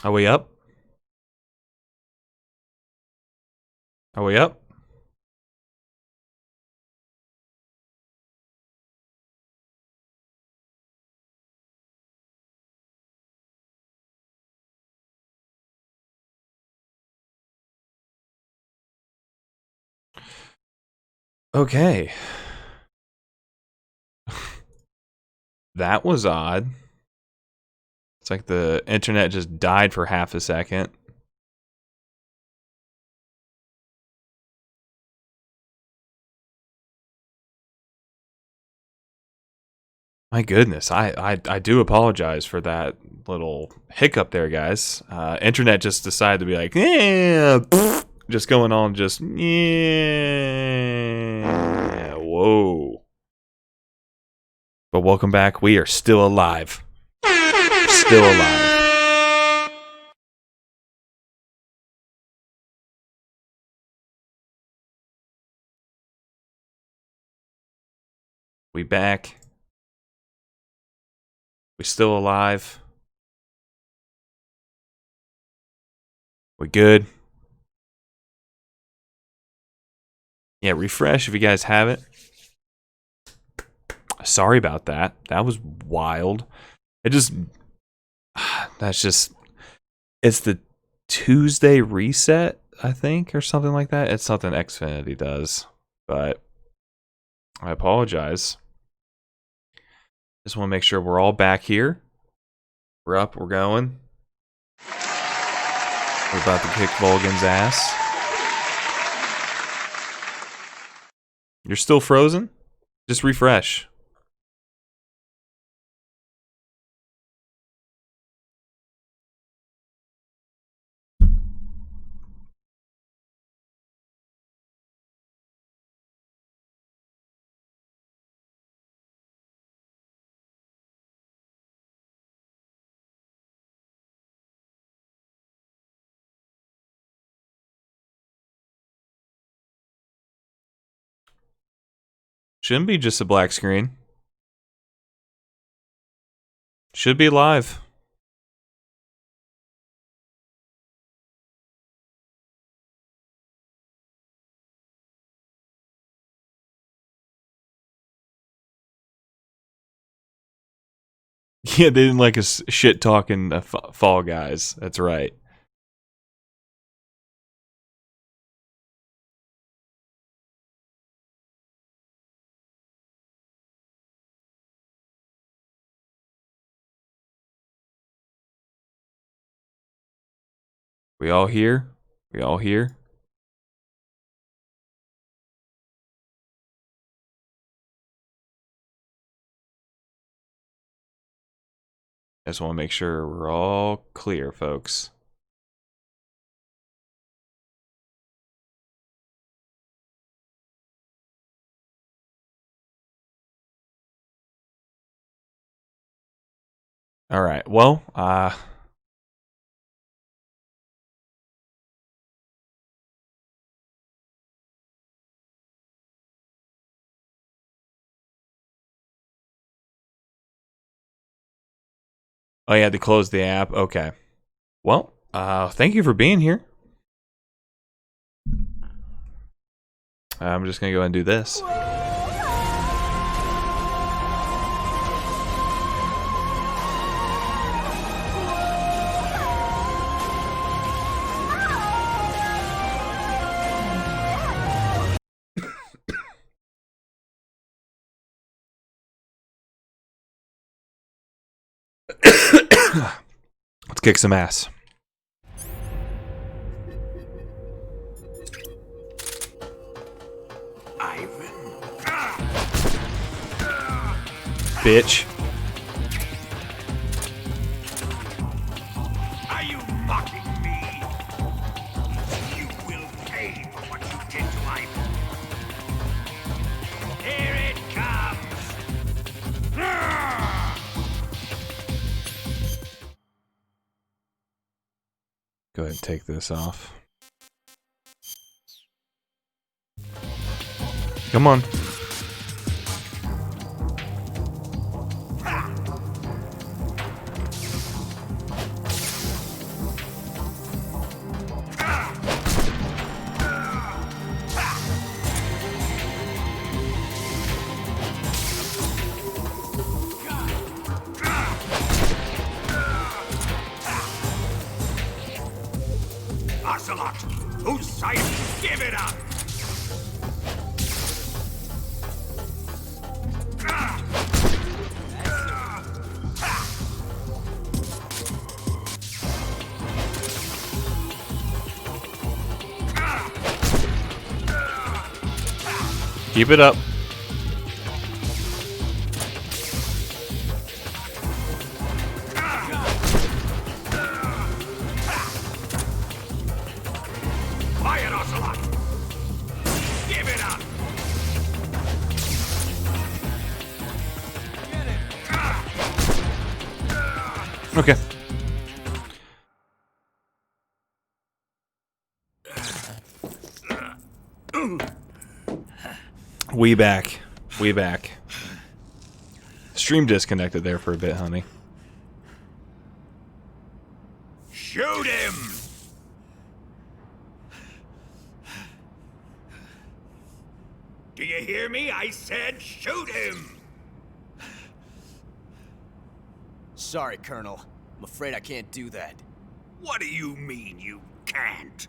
Are we up? Are we up? Okay. That was odd. It's like the internet just died for half a second. My goodness, I do apologize for that little hiccup there, guys. Internet just decided to be like, yeah, just going on, just yeah, whoa. But welcome back. We are still alive. Still alive. We back. We still alive. We good. Yeah, refresh if you guys haven't. Sorry about that. That was wild. That's just, it's the Tuesday reset, I think, or something like that. It's something Xfinity does, but I apologize. Just want to make sure we're all back here. We're up, we're going. We're about to kick Volgan's ass. You're still frozen? Just refresh. Shouldn't be just a black screen. Should be live. Yeah, they didn't like us shit talking Fall Guys. That's right. We all here? We all here? I just want to make sure we're all clear, folks. All right. Well, oh, you had to close the app. Okay. Well, thank you for being here. I'm just gonna go and do this. Let's kick some ass. Bitch. Are you mocking me? You will pay for what you did to Ivan. Here it comes. Go ahead and take this off. Come on. Keep it up. Quiet, Ocelot! Give it up! Okay. We back. We back. Stream disconnected there for a bit, honey. Shoot him! Do you hear me? I said shoot him! Sorry, Colonel. I'm afraid I can't do that. What do you mean you can't?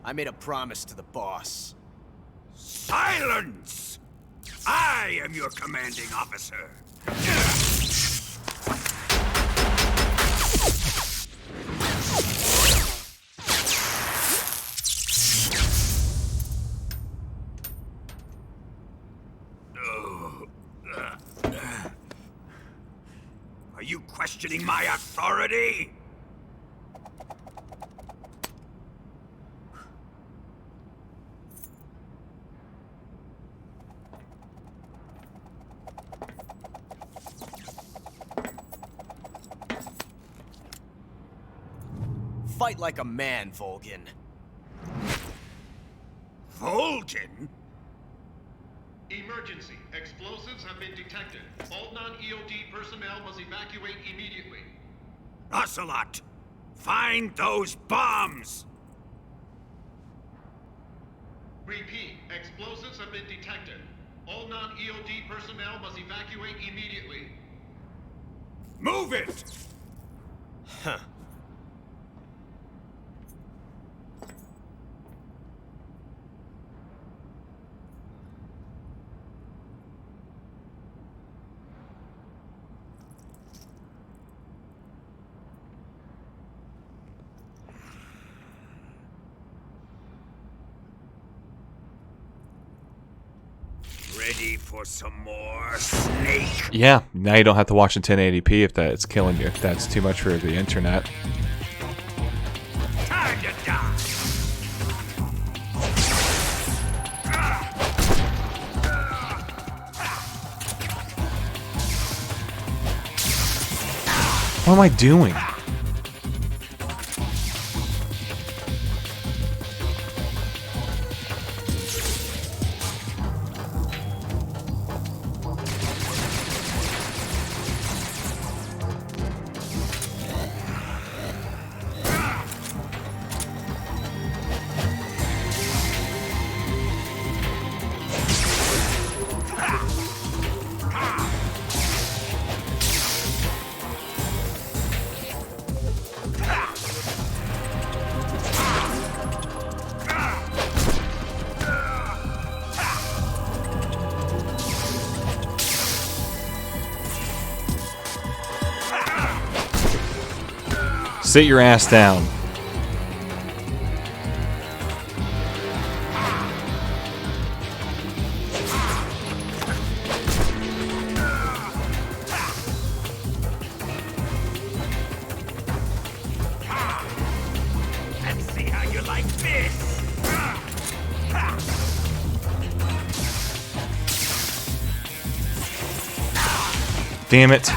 I made a promise to the boss. Silence! I am your commanding officer. Are you questioning my authority? Fight like a man, Volgin. Volgin? Emergency. Explosives have been detected. All non-EOD personnel must evacuate immediately. Ocelot! Find those bombs! Repeat. Explosives have been detected. All non-EOD personnel must evacuate immediately. Move it! Huh. Ready for some more, Snake? Yeah, now you don't have to watch in 1080p if that's killing you. If that's too much for the internet. Time to die! What am I doing? Sit your ass down. Let's see how you like this! Damn it.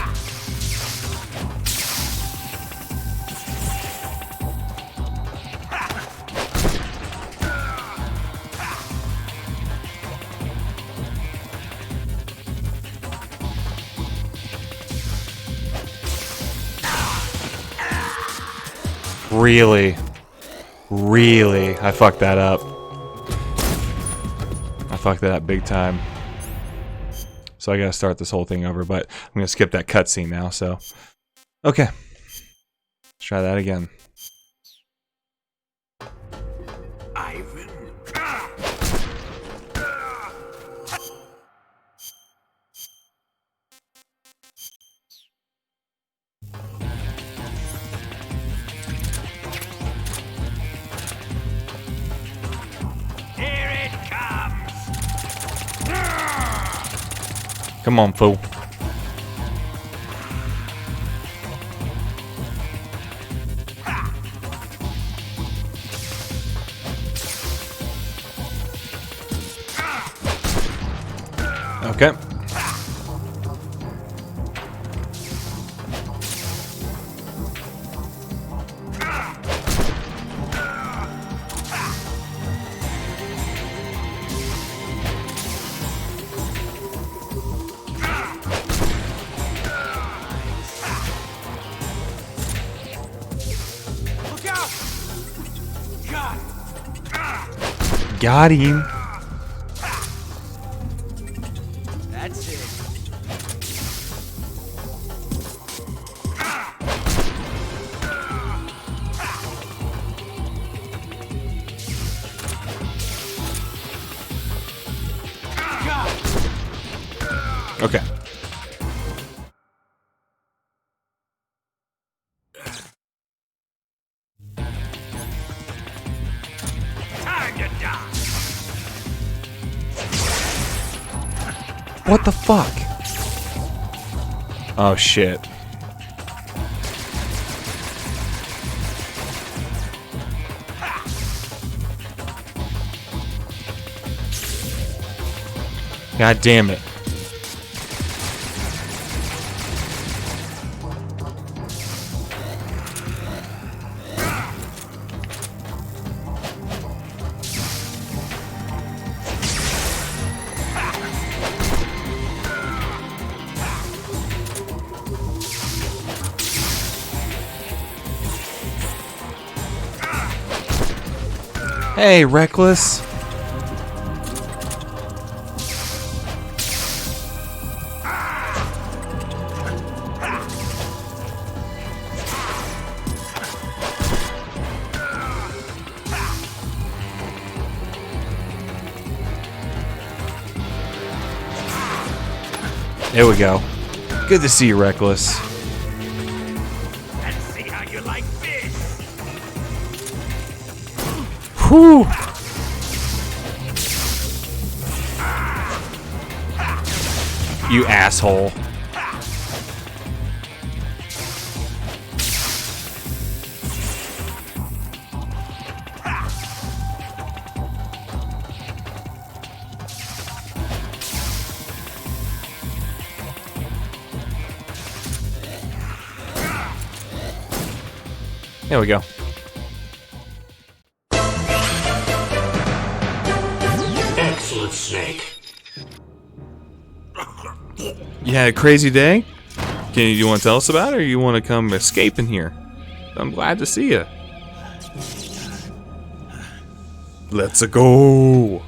Really? Really? I fucked that up. I fucked that up big time. So I gotta start this whole thing over, but I'm gonna skip that cutscene now, so. Okay. Let's try that again. Ivan? Here it comes! Come on, fool. Okay. Look out! God! Got him. That's it. Okay. Time to die! What the fuck? Oh shit. God damn it. Hey, Reckless. There we go. Good to see you, Reckless. Let's see how you like this! Whew. You asshole. There we go. Excellent, Snake. You had a crazy day? You want to tell us about it, or you want to come escape in here? I'm glad to see you. Let's go.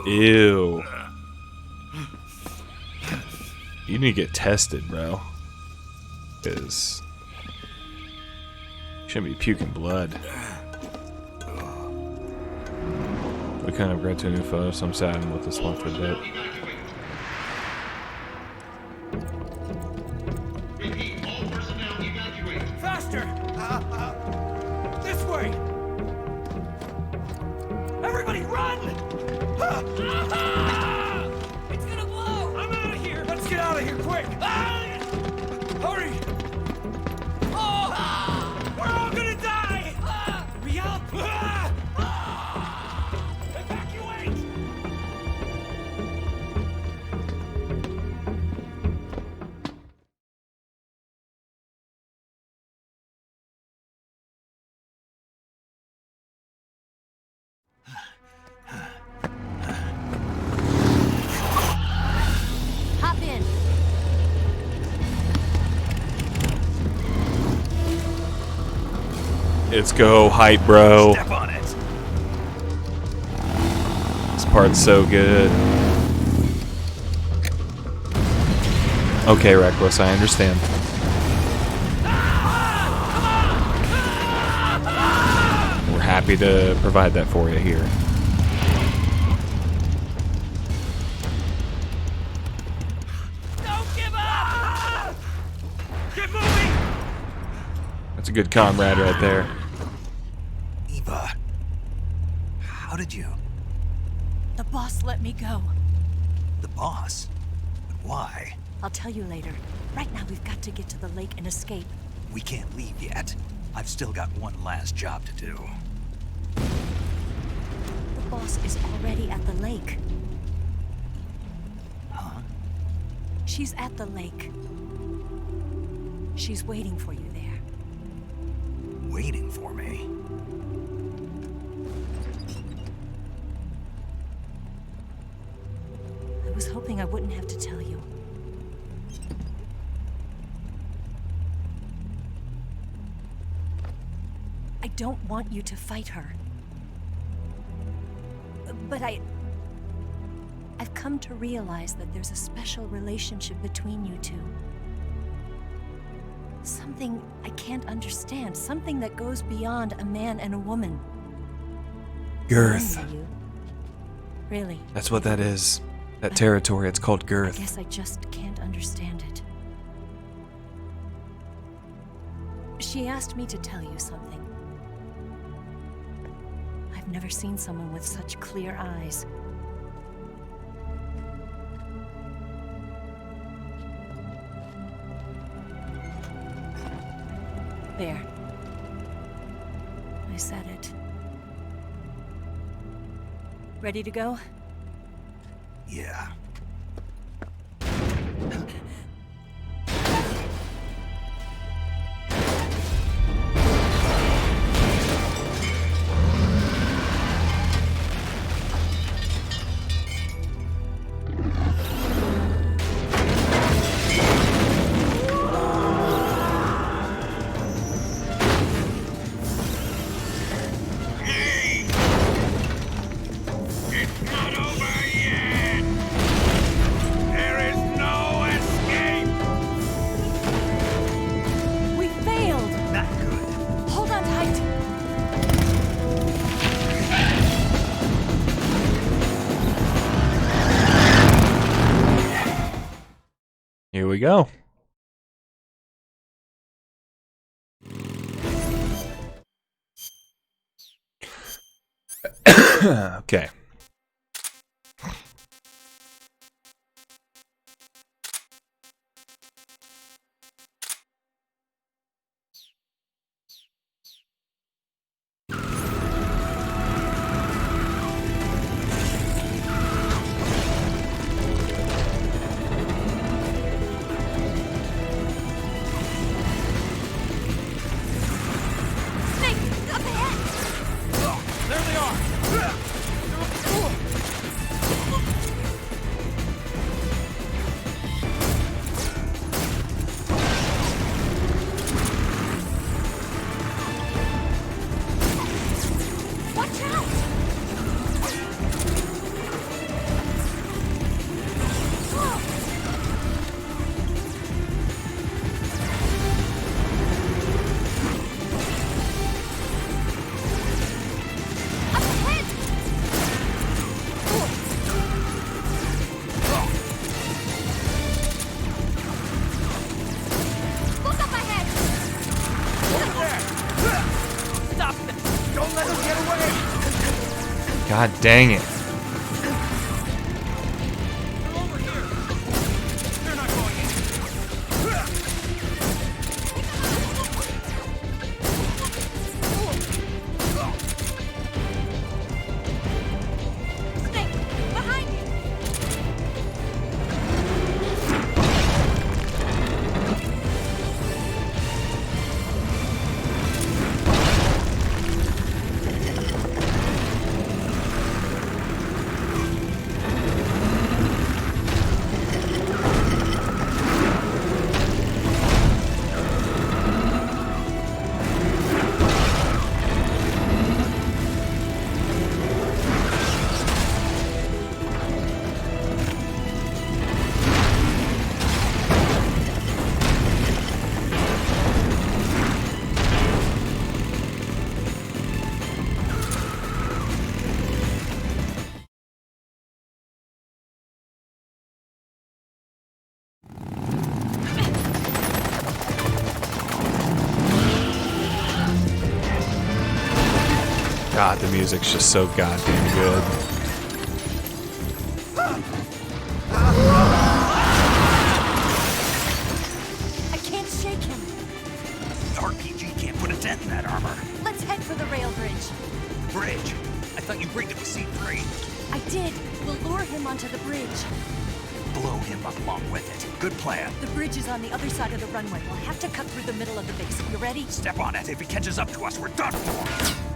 Ew. You need to get tested, bro. Because you shouldn't be puking blood. We kind of got to a new photo, so I'm sad I'm with this one for a bit. Repeat, all personnel evacuate. Faster! This way! Everybody run! It's gonna blow! I'm out of here! Let's get out of here quick! Hurry! We're all gonna die! Hurry up! Evacuate! Hop in. Let's go, hype, bro. Step on it! This part's so good. Okay, Reckless, I understand. We're happy to provide that for you here. Don't give up! Get moving! That's a good comrade right there. Eva, how did you? The boss let me go. The boss? But why? I'll tell you later. Right now, we've got to get to the lake and escape. We can't leave yet. I've still got one last job to do. The boss is already at the lake. Huh? She's at the lake. She's waiting for you there. Waiting for me? I was hoping I wouldn't have to tell you. I don't want you to fight her. But I've come to realize that there's a special relationship between you two. Something I can't understand. Something that goes beyond a man and a woman. Girth. I envy you. Really. That's what that is. That territory, it's called I girth. guess I just can't understand it. She asked me to tell you something. I've never seen someone with such clear eyes. There. I said it. Ready to go? Yeah. It's not over yet! There is no escape! We failed! Not good. Hold on tight! Here we go. Okay. Snake! Up ahead! There they are! Watch out! Up ahead! Look up ahead! Stop them! Don't let them get away! God dang it. They're over here! They're not going in! Snake! Behind you! God, the music's just so goddamn good. I can't shake him. The RPG can't put a dent in that armor. Let's head for the rail bridge. Bridge. I thought you rigged it with C3. I did. We'll lure him onto the bridge. Blow him up along with it. Good plan. The bridge is on the other side of the runway. We'll have to cut through the middle of the base. You ready? Step on it. If he catches up to us, we're done for.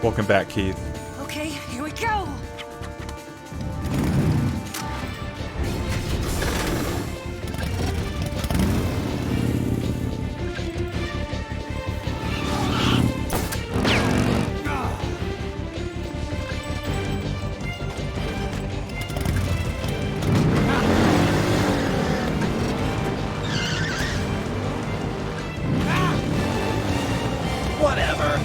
Welcome back, Keith. Okay, here we go. Whatever.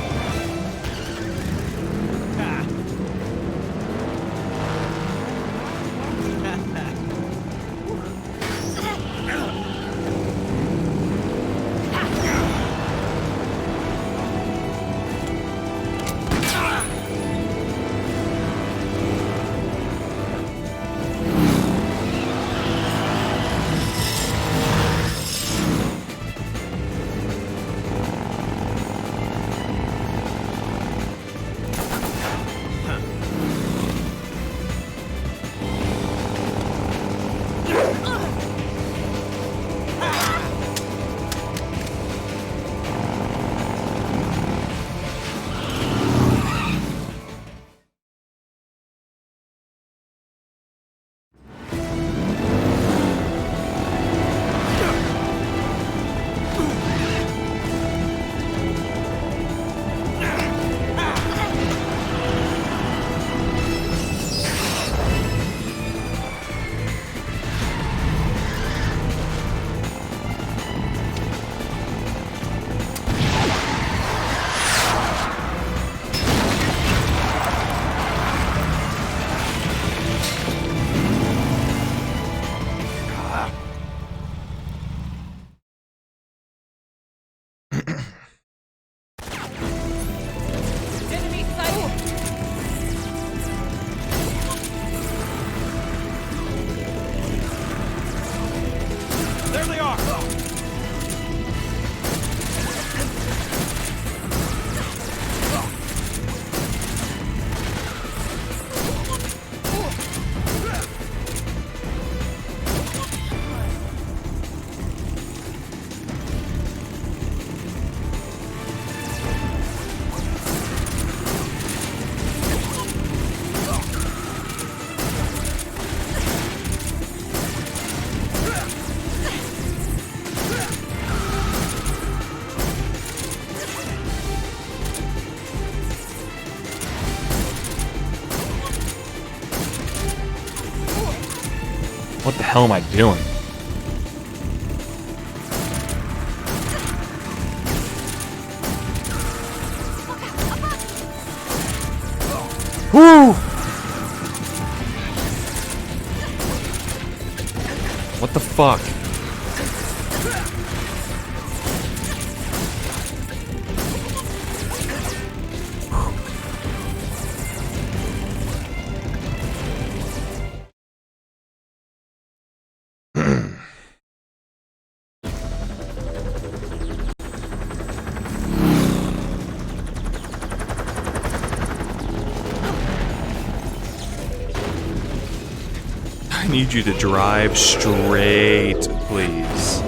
Enemy sighted! There they are! What the hell am I doing? Woo! What the fuck? I need you to drive straight, please.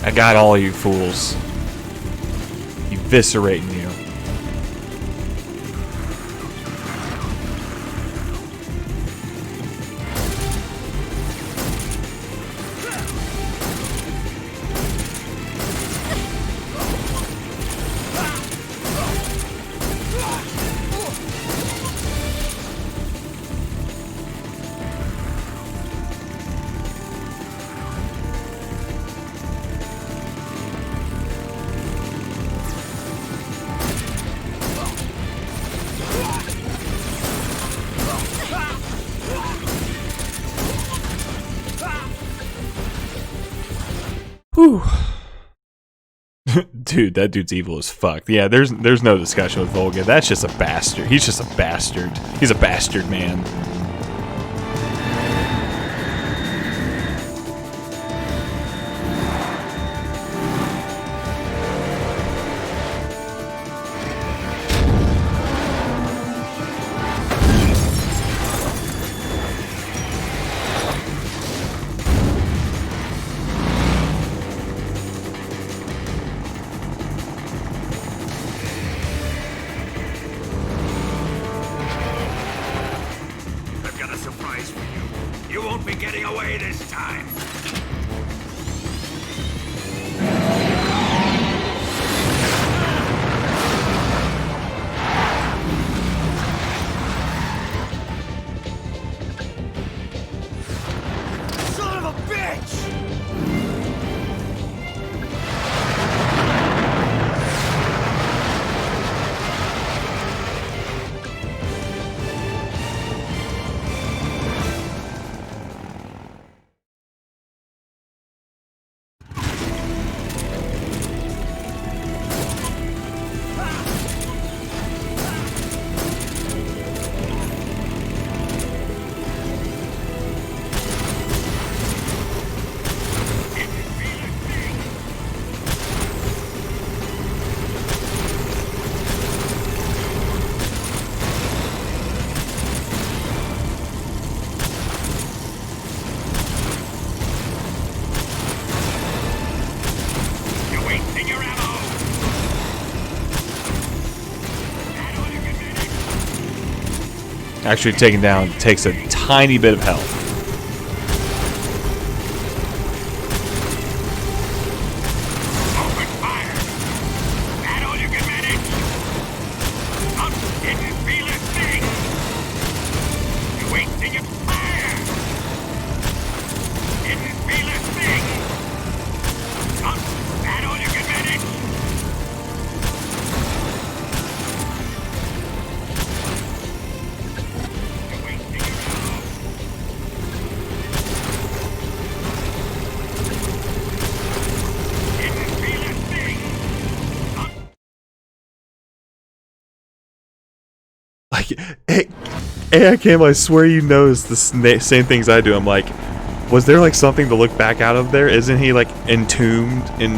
I got all you fools. Eviscerating you. Whew. Dude, that dude's evil as fuck. Yeah, there's no discussion with Volga. That's just a bastard. He's just a bastard. He's a bastard man. I've got a surprise for you. You won't be getting away this time. Son of a bitch! You're wasting your ammo. Add all you can manage. Actually taken down takes a tiny bit of health. Open fire. Add all you can manage. Up, didn't feel a thing. You're wasting your fire. Didn't feel a thing. Up, add all you can manage. You're wasting your ammo. Didn't feel a thing. Up. Like, hey, I swear you noticed the same things I do. I'm like, was there like something to look back out of there? Isn't he like entombed in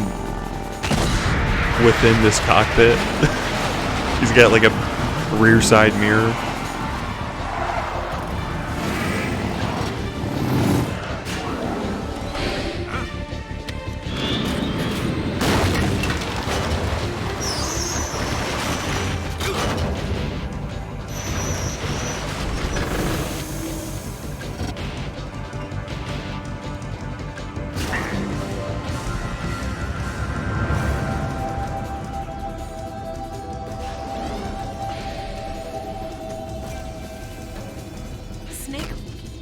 within this cockpit? He's got like a rear side mirror. Snake,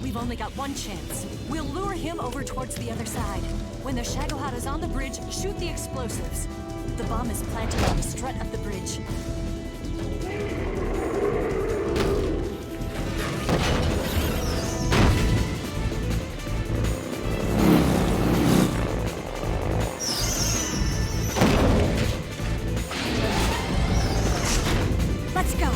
we've only got one chance. We'll lure him over towards the other side. When the Shagohata's on the bridge, shoot the explosives. The bomb is planted on the strut of the bridge. Let's go.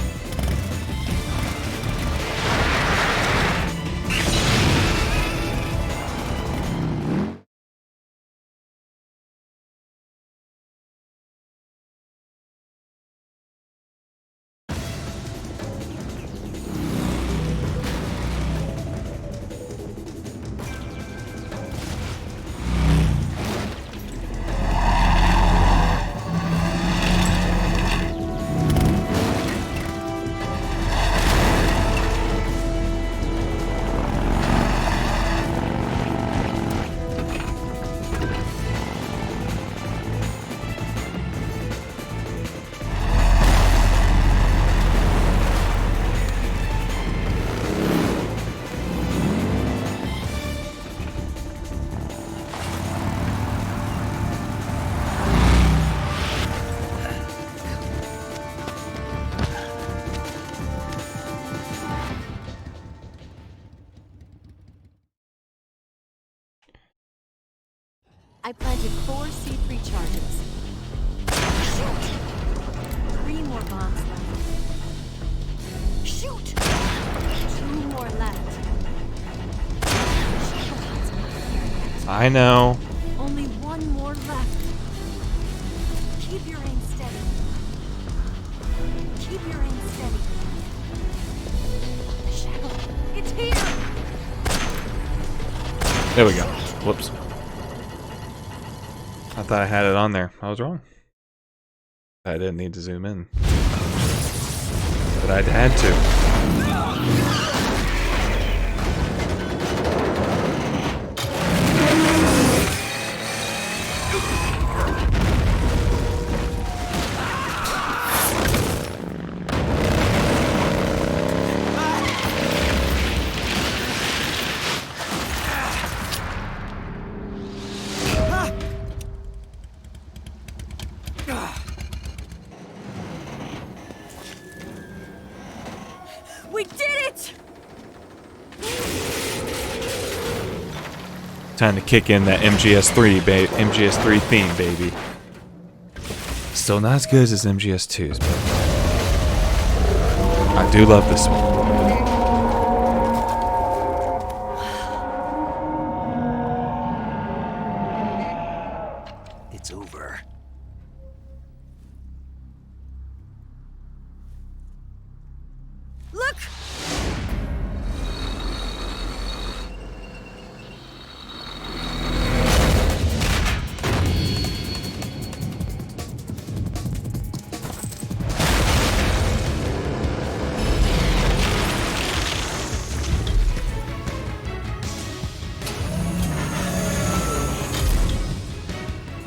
I planted 4 C3 charges. Shoot! 3 more bombs left. Shoot! 2 more left. Shadowheart's not here yet. I know. Only 1 more left. Keep your aim steady. Keep your aim steady. Shadow, it's here! There we go. Whoops. I thought I had it on there. I was wrong. I didn't need to zoom in. But I had to. We did it! Time to kick in that MGS3 theme, baby. Still not as good as MGS2's, but I do love this one. It's over. Look!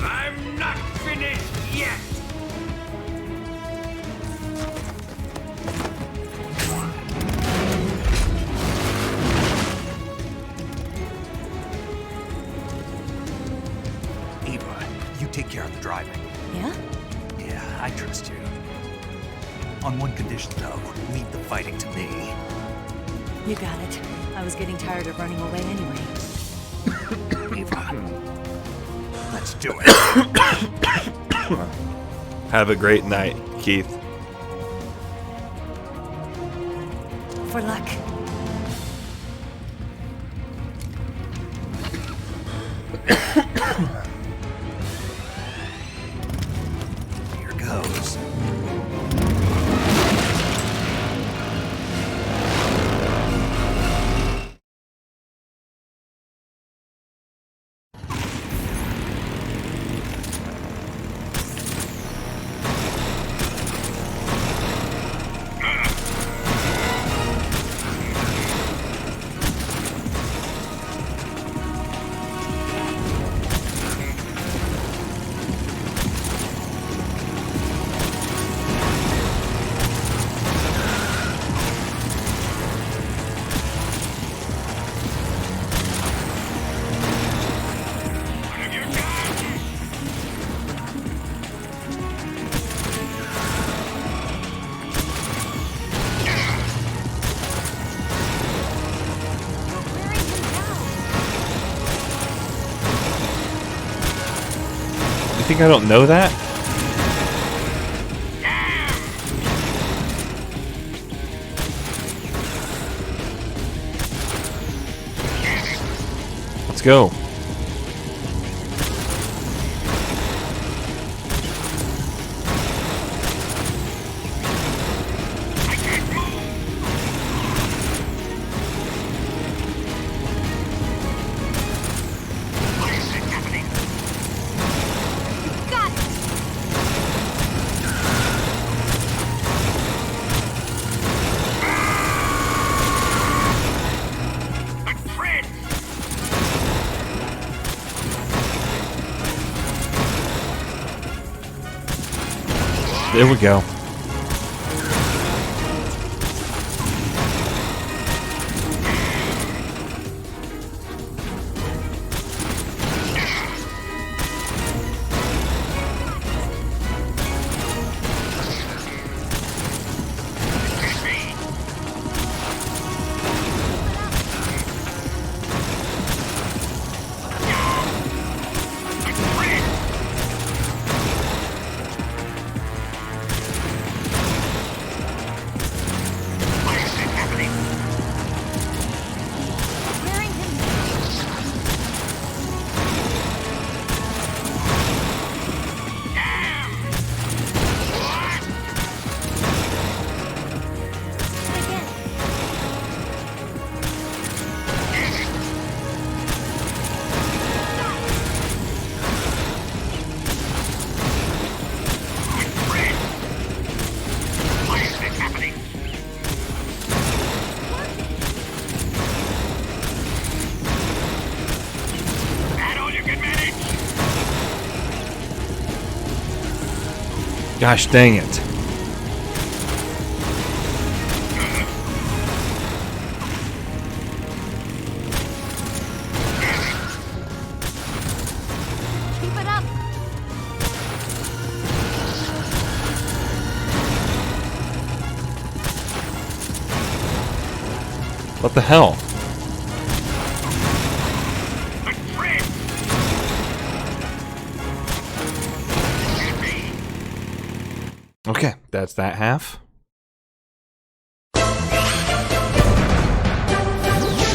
I'm not finished yet! Eva, you take care of the driving. Yeah? Yeah, I trust you. On one condition, though, leave the fighting to me. You got it. I was getting tired of running away anyway. Eva, let's do it. Have a great night, Keith. For luck. Here goes. You think I don't know that? Let's go. Got it! My friend! There we go. Gosh dang it. Keep it up. What the hell? The trick! Okay, that's that half.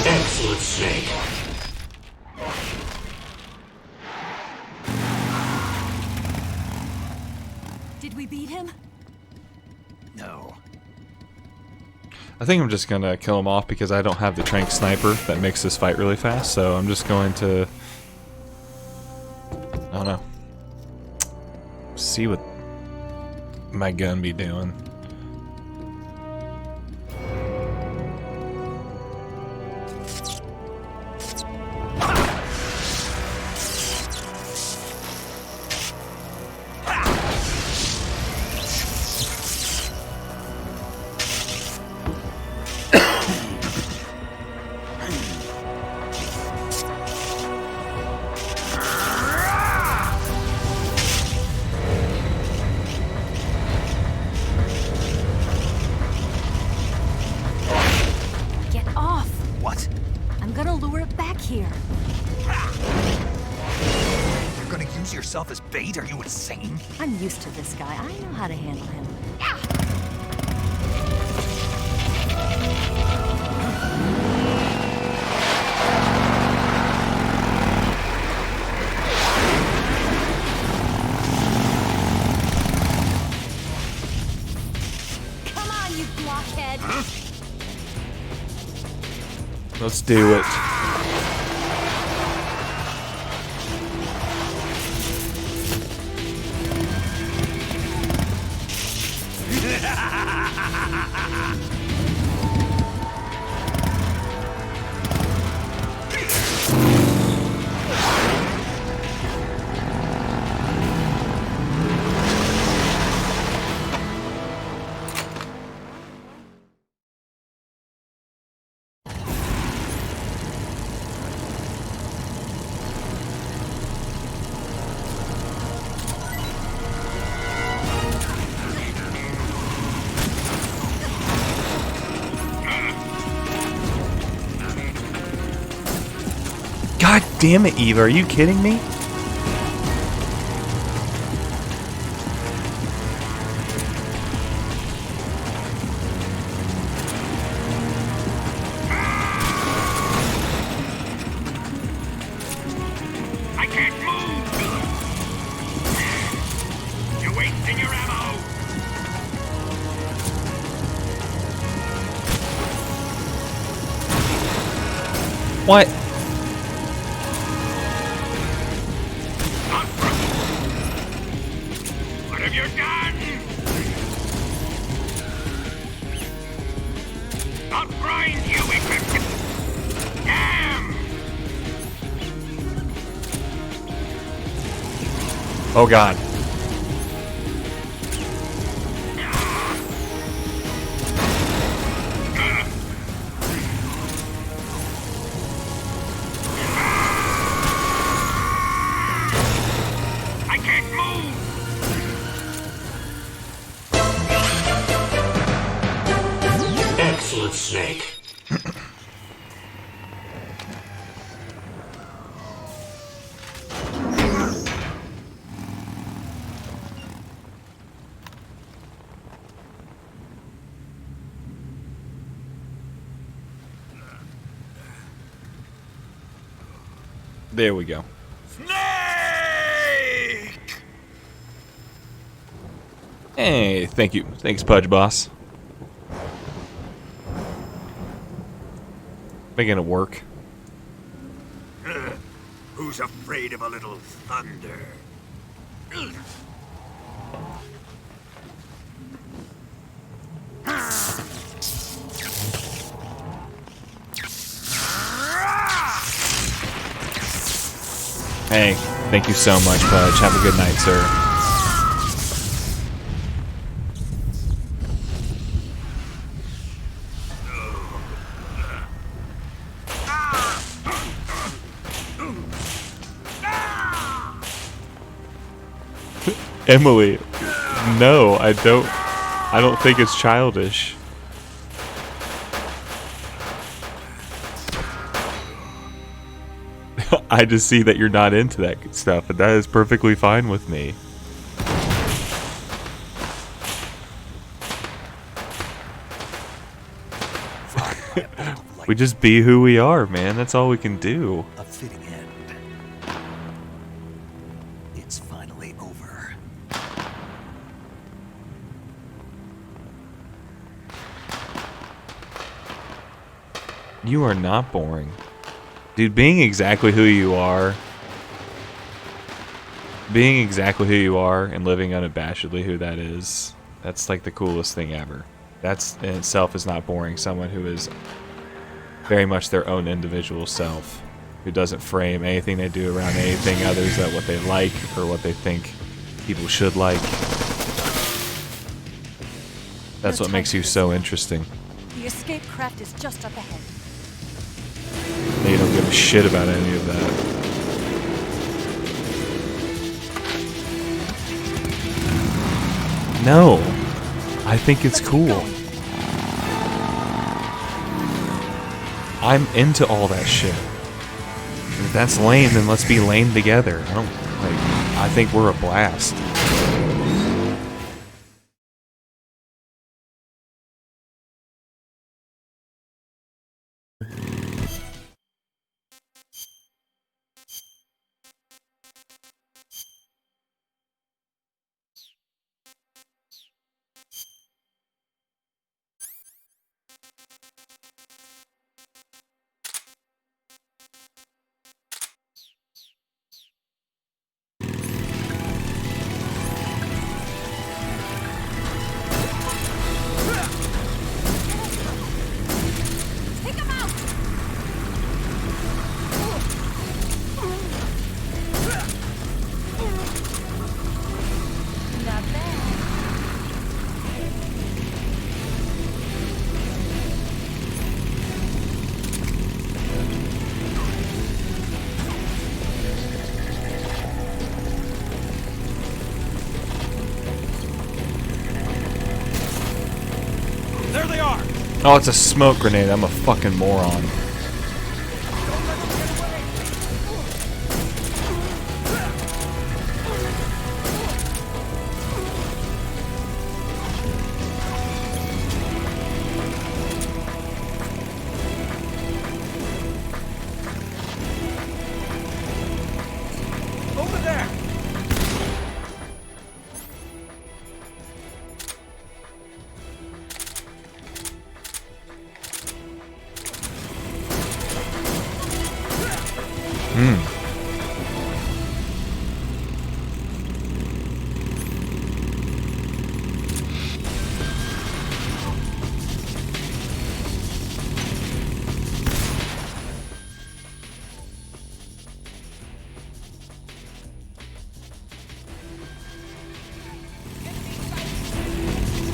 Excellent, Snake. Did we beat him? No. I think I'm just gonna kill him off because I don't have the Trank Sniper that makes this fight really fast, so I'm just going to... I don't know. See what my gun be doing. Get off. What? I'm gonna lure it back here. You're gonna use yourself as bait? Are you insane? I'm used to this guy. I know how to handle him. Come on, you blockhead. Let's do it. God damn it, Eva, are you kidding me? I can't move! You're wasting your ammo! What? What have you done? I'll grind you into... Damn! Oh god. I can't move! Excellent, Snake. There we go. Snake! Hey, thank you. Thanks, Pudge Boss. Making it work. Who's afraid of a little thunder? Hey, thank you so much, Pudge. Have a good night, sir. Emily, no, I don't. I don't think it's childish. I just see that you're not into that stuff, and that is perfectly fine with me. We just be who we are, man. That's all we can do. A fitting end. It's finally over. You are not boring. Dude, being exactly who you are, and living unabashedly who that is, that's like the coolest thing ever. That's in itself is not boring. Someone who is very much their own individual self, who doesn't frame anything they do around anything others than what they like or what they think people should like. That's what makes you so interesting. The escape craft is just up ahead. They don't give a shit about any of that. No, I think it's cool. I'm into all that shit. If that's lame, then let's be lame together. I think we're a blast. Take him out! Not bad. There they are! Oh, it's a smoke grenade. I'm a fucking moron. Over there!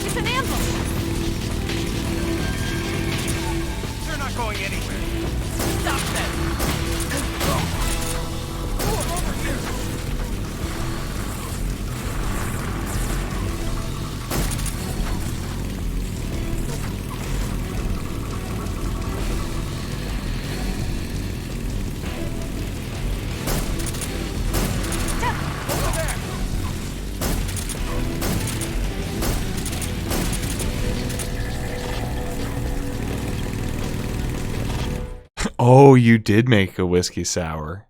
It's an ambush! They're not going anywhere. Stop them! Over here! Over there! Oh, you did make a whiskey sour.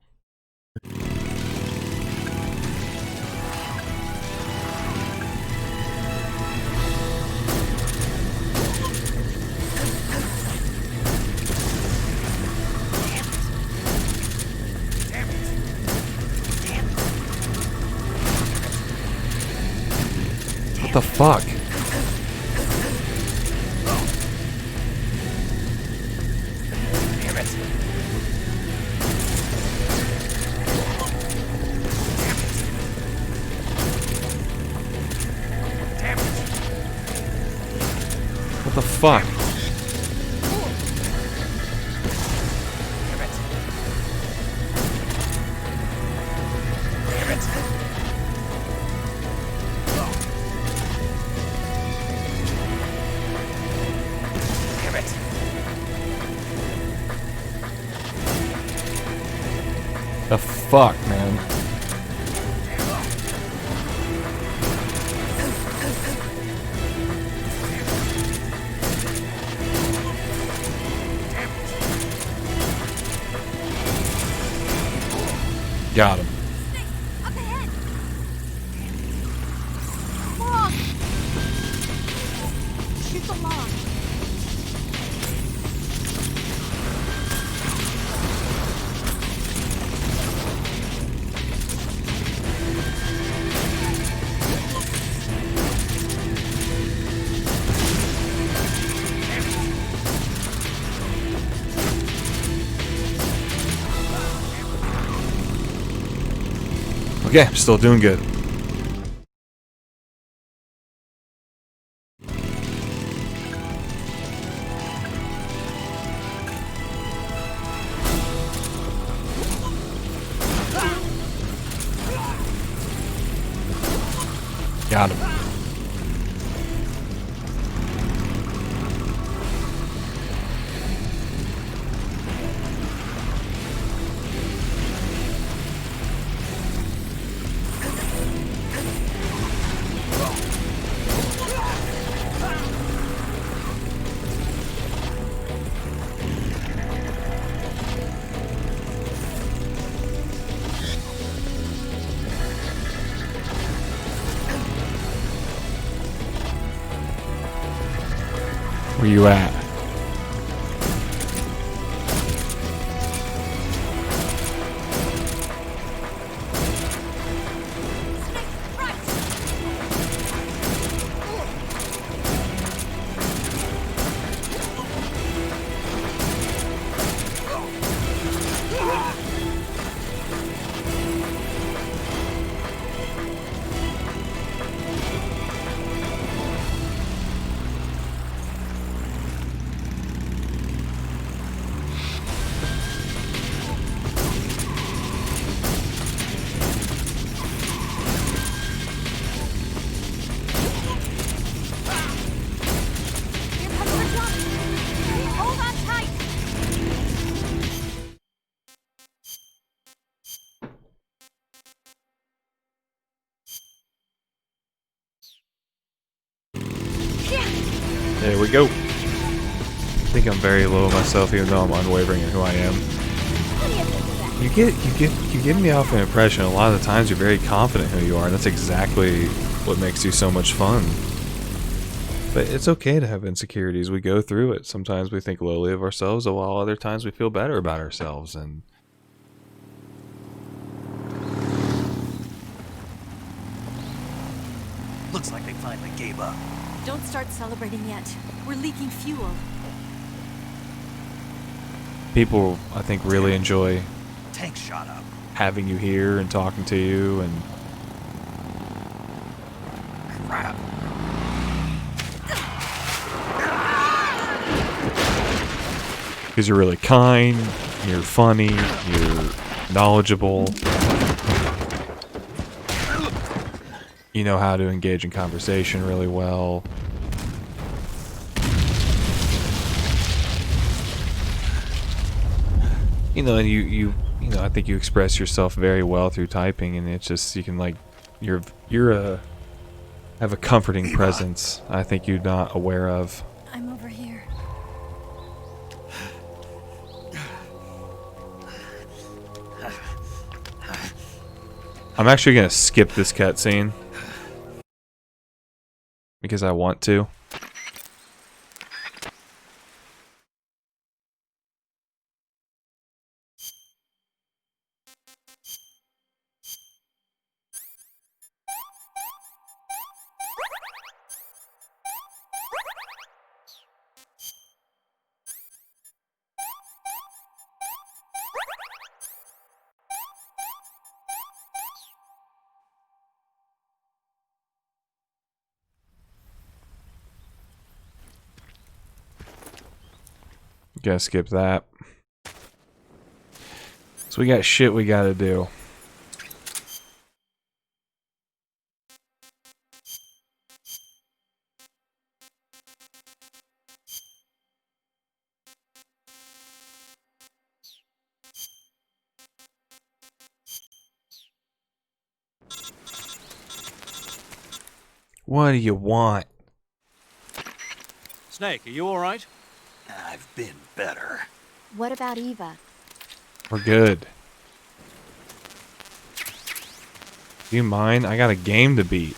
What the fuck? Damn it! Damn it! What the fuck? Damn it! Damn it! fuck, man. Got him. Up ahead! Log! Shoot the log. Okay, still doing good. Got him. Where you at? Here comes the jump! Hold on tight! There we go. I think I'm very low on myself, even though I'm unwavering in who I am. What do you think of that? You give me off an impression. A lot of the times you're very confident in who you are, and that's exactly what makes you so much fun. But it's okay to have insecurities. We go through it. Sometimes we think lowly of ourselves, while other times we feel better about ourselves. And Looks like they finally gave up. Don't start celebrating yet. We're leaking fuel. people, I think, really enjoy Tank shot up. having you here and talking to you, and Crap. because you're really kind, you're funny, you're knowledgeable, you know how to engage in conversation really well. You know, and you know, I think you express yourself very well through typing, and it's just, you can, like, you're have a comforting presence I think you're not aware of. I'm over here. I'm actually gonna skip this cutscene because I want to. Gotta skip that. So we got shit we gotta do. What do you want? Snake, are you all right? I've been better. What about Eva? We're good. Do you mind? I got a game to beat.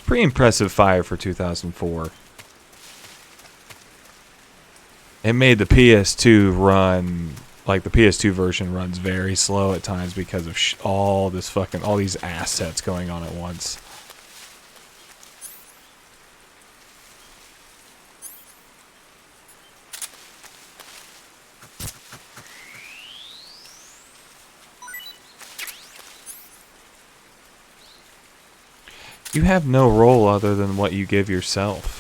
Pretty impressive fire for 2004. It made the PS2 run, like the PS2 version runs very slow at times because of all these assets going on at once. You have no role other than what you give yourself.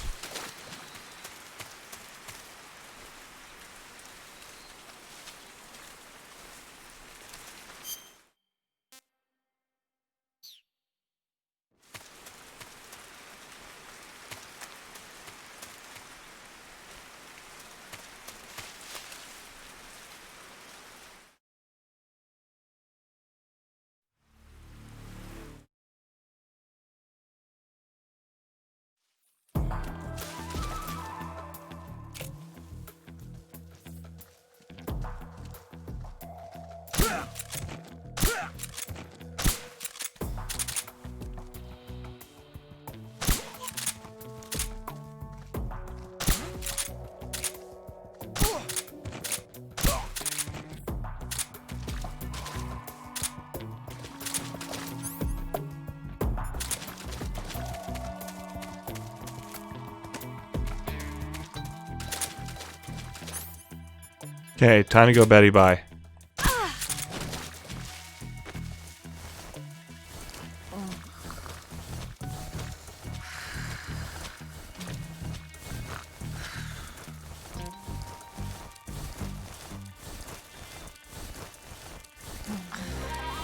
Okay, time to go Betty bye.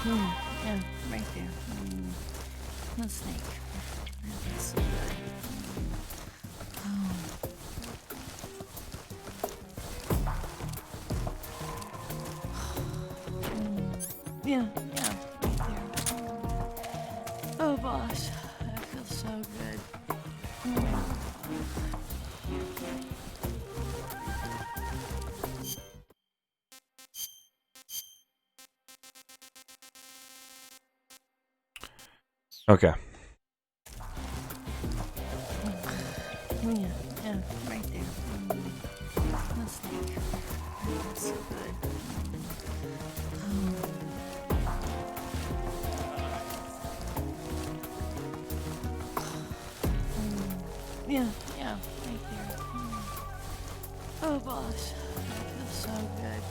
Yeah, right there. No snake. That's so good. Yeah, right there. Oh, boss, that feels so good. Okay. Yeah, right there. No snake. That's so good. Yeah, right there. Oh, boss, that feels so good.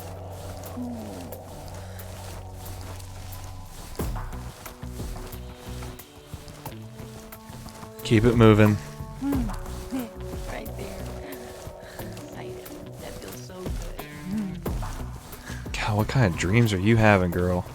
Keep it moving. Right there. That feels so good. God, what kind of dreams are you having, girl?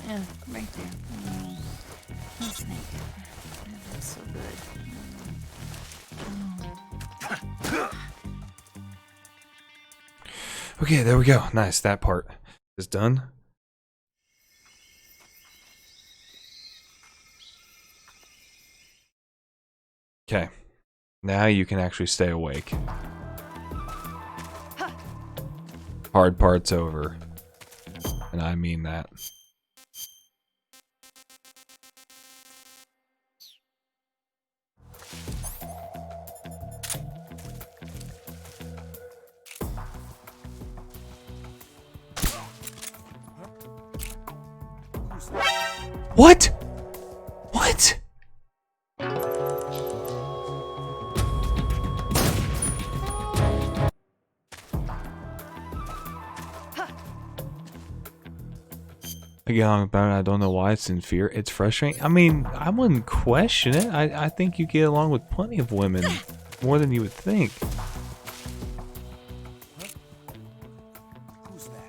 Yeah, right there. No snake. That feels so good. Okay, there we go. Nice. That part is done. Okay. Now you can actually stay awake. Hard part's over. And I mean that. What? What? I get on about it. I don't know why it's in fear. It's frustrating. I mean, I wouldn't question it. I think you get along with plenty of women, more than you would think. Who's that?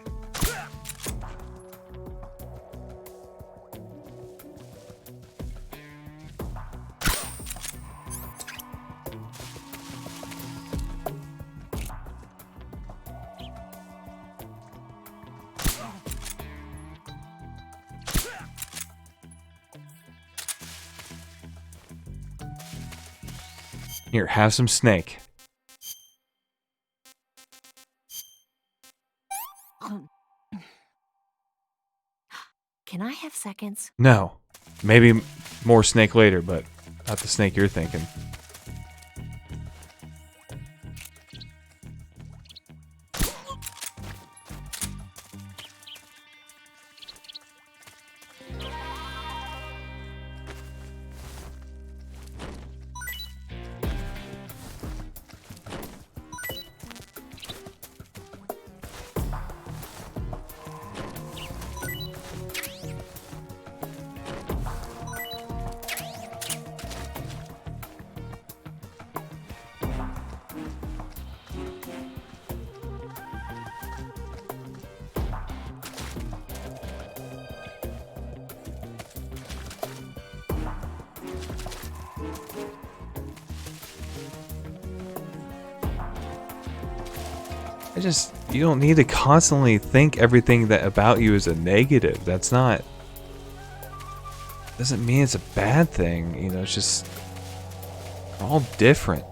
Here, have some snake. Can I have seconds? No. Maybe more snake later, but not the snake you're thinking. You don't need to constantly think everything that about you is a negative. That's not, doesn't mean it's a bad thing. You know, it's just, we're all different.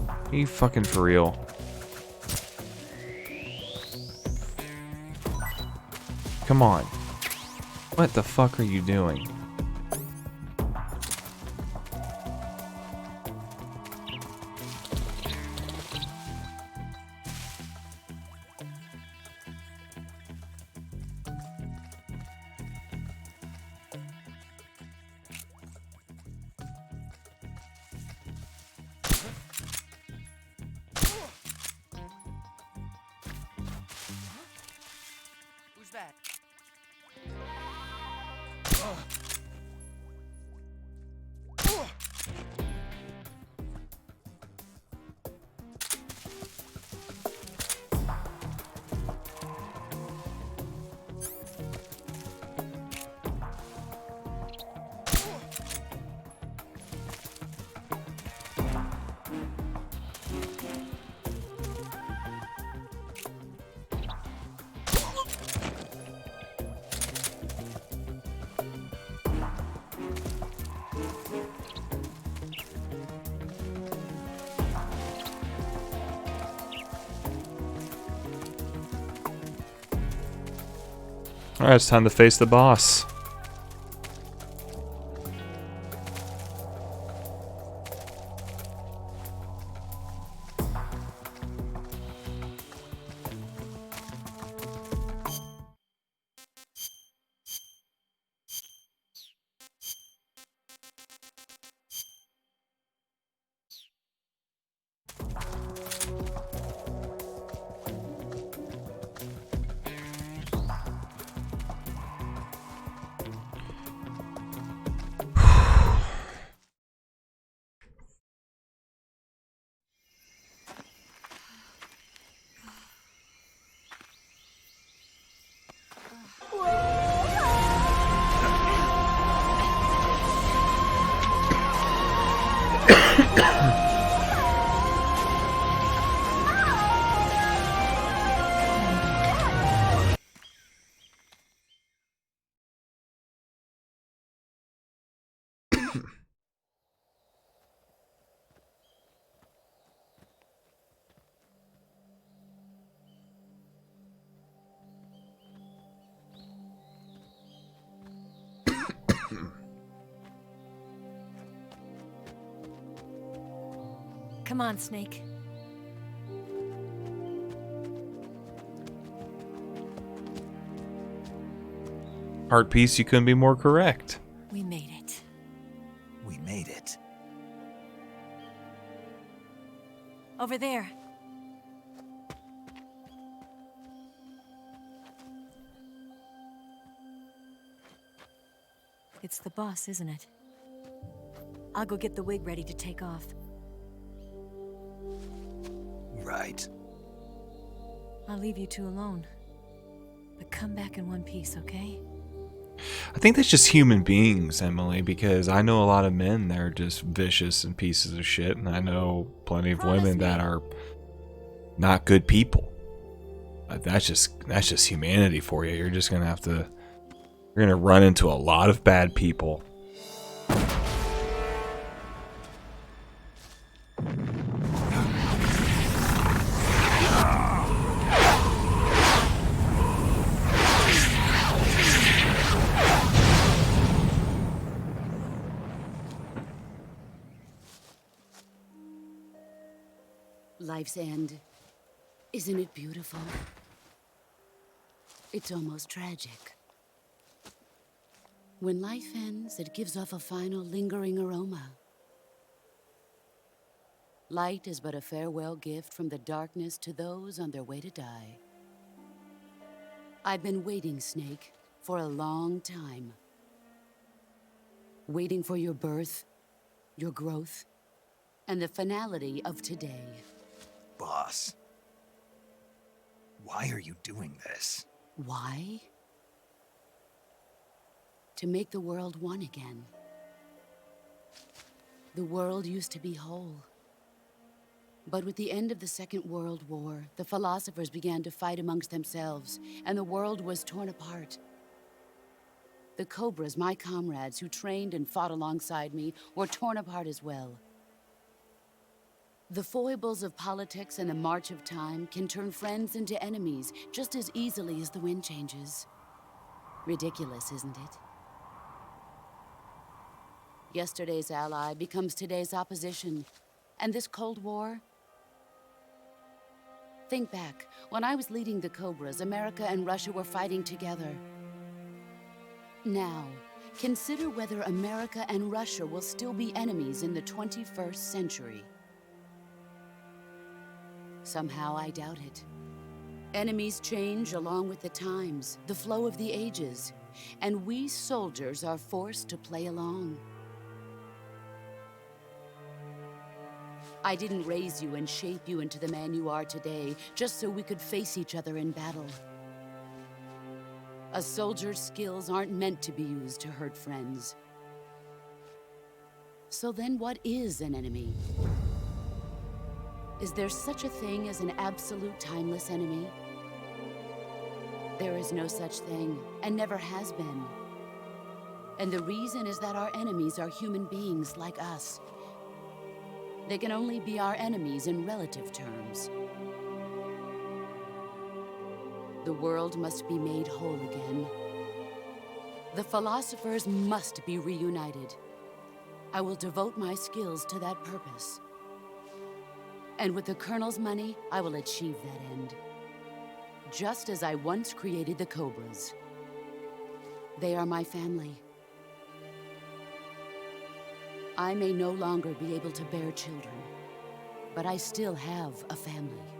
Are you fucking for real? Come on. What the fuck are you doing? Who's that? Alright, it's time to face the boss. Come on, Snake. Heart piece, you couldn't be more correct. We made it. We made it. over there. It's the boss, isn't it? I'll go get the wig ready to take off. Right. I'll leave you two alone. But come back in one piece, okay? I think that's just human beings, Emily, because I know a lot of men that are just vicious and pieces of shit, and I know plenty of Promise women me. that are not good people. That's just humanity for you. You're just gonna you're gonna run into a lot of bad people. Life's end. Isn't it beautiful? It's almost tragic. When life ends, it gives off a final lingering aroma. Light is but a farewell gift from the darkness to those on their way to die. I've been waiting, Snake, for a long time. Waiting for your birth, your growth, and the finality of today. Boss. Why are you doing this? Why? To make the world one again. The world used to be whole. But with the end of the Second World War, the philosophers began to fight amongst themselves, and the world was torn apart. The Cobras, my comrades who trained and fought alongside me, were torn apart as well. The foibles of politics and the march of time can turn friends into enemies just as easily as the wind changes. Ridiculous, isn't it? Yesterday's ally becomes today's opposition. And this Cold War? Think back. When I was leading the Cobras, America and Russia were fighting together. Now, consider whether America and Russia will still be enemies in the 21st century. Somehow I doubt it. Enemies change along with the times, the flow of the ages, and we soldiers are forced to play along. I didn't raise you and shape you into the man you are today just so we could face each other in battle. A soldier's skills aren't meant to be used to hurt friends. So then what is an enemy? Is there such a thing as an absolute timeless enemy? There is no such thing, and never has been. And the reason is that our enemies are human beings like us. They can only be our enemies in relative terms. The world must be made whole again. The philosophers must be reunited. I will devote my skills to that purpose. And with the Colonel's money, I will achieve that end. Just as I once created the Cobras. They are my family. I may no longer be able to bear children, but I still have a family.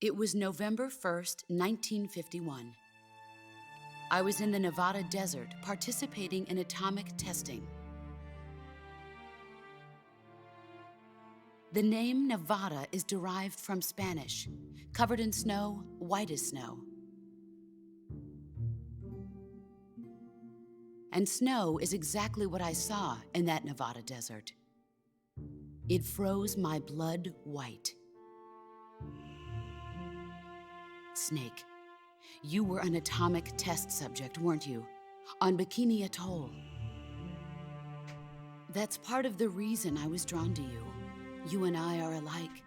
It was November 1st, 1951. I was in the Nevada desert participating in atomic testing. The name Nevada is derived from Spanish, covered in snow, white as snow. And snow is exactly what I saw in that Nevada desert. It froze my blood white. Snake, you were an atomic test subject, weren't you? On Bikini Atoll. That's part of the reason I was drawn to you. You and I are alike.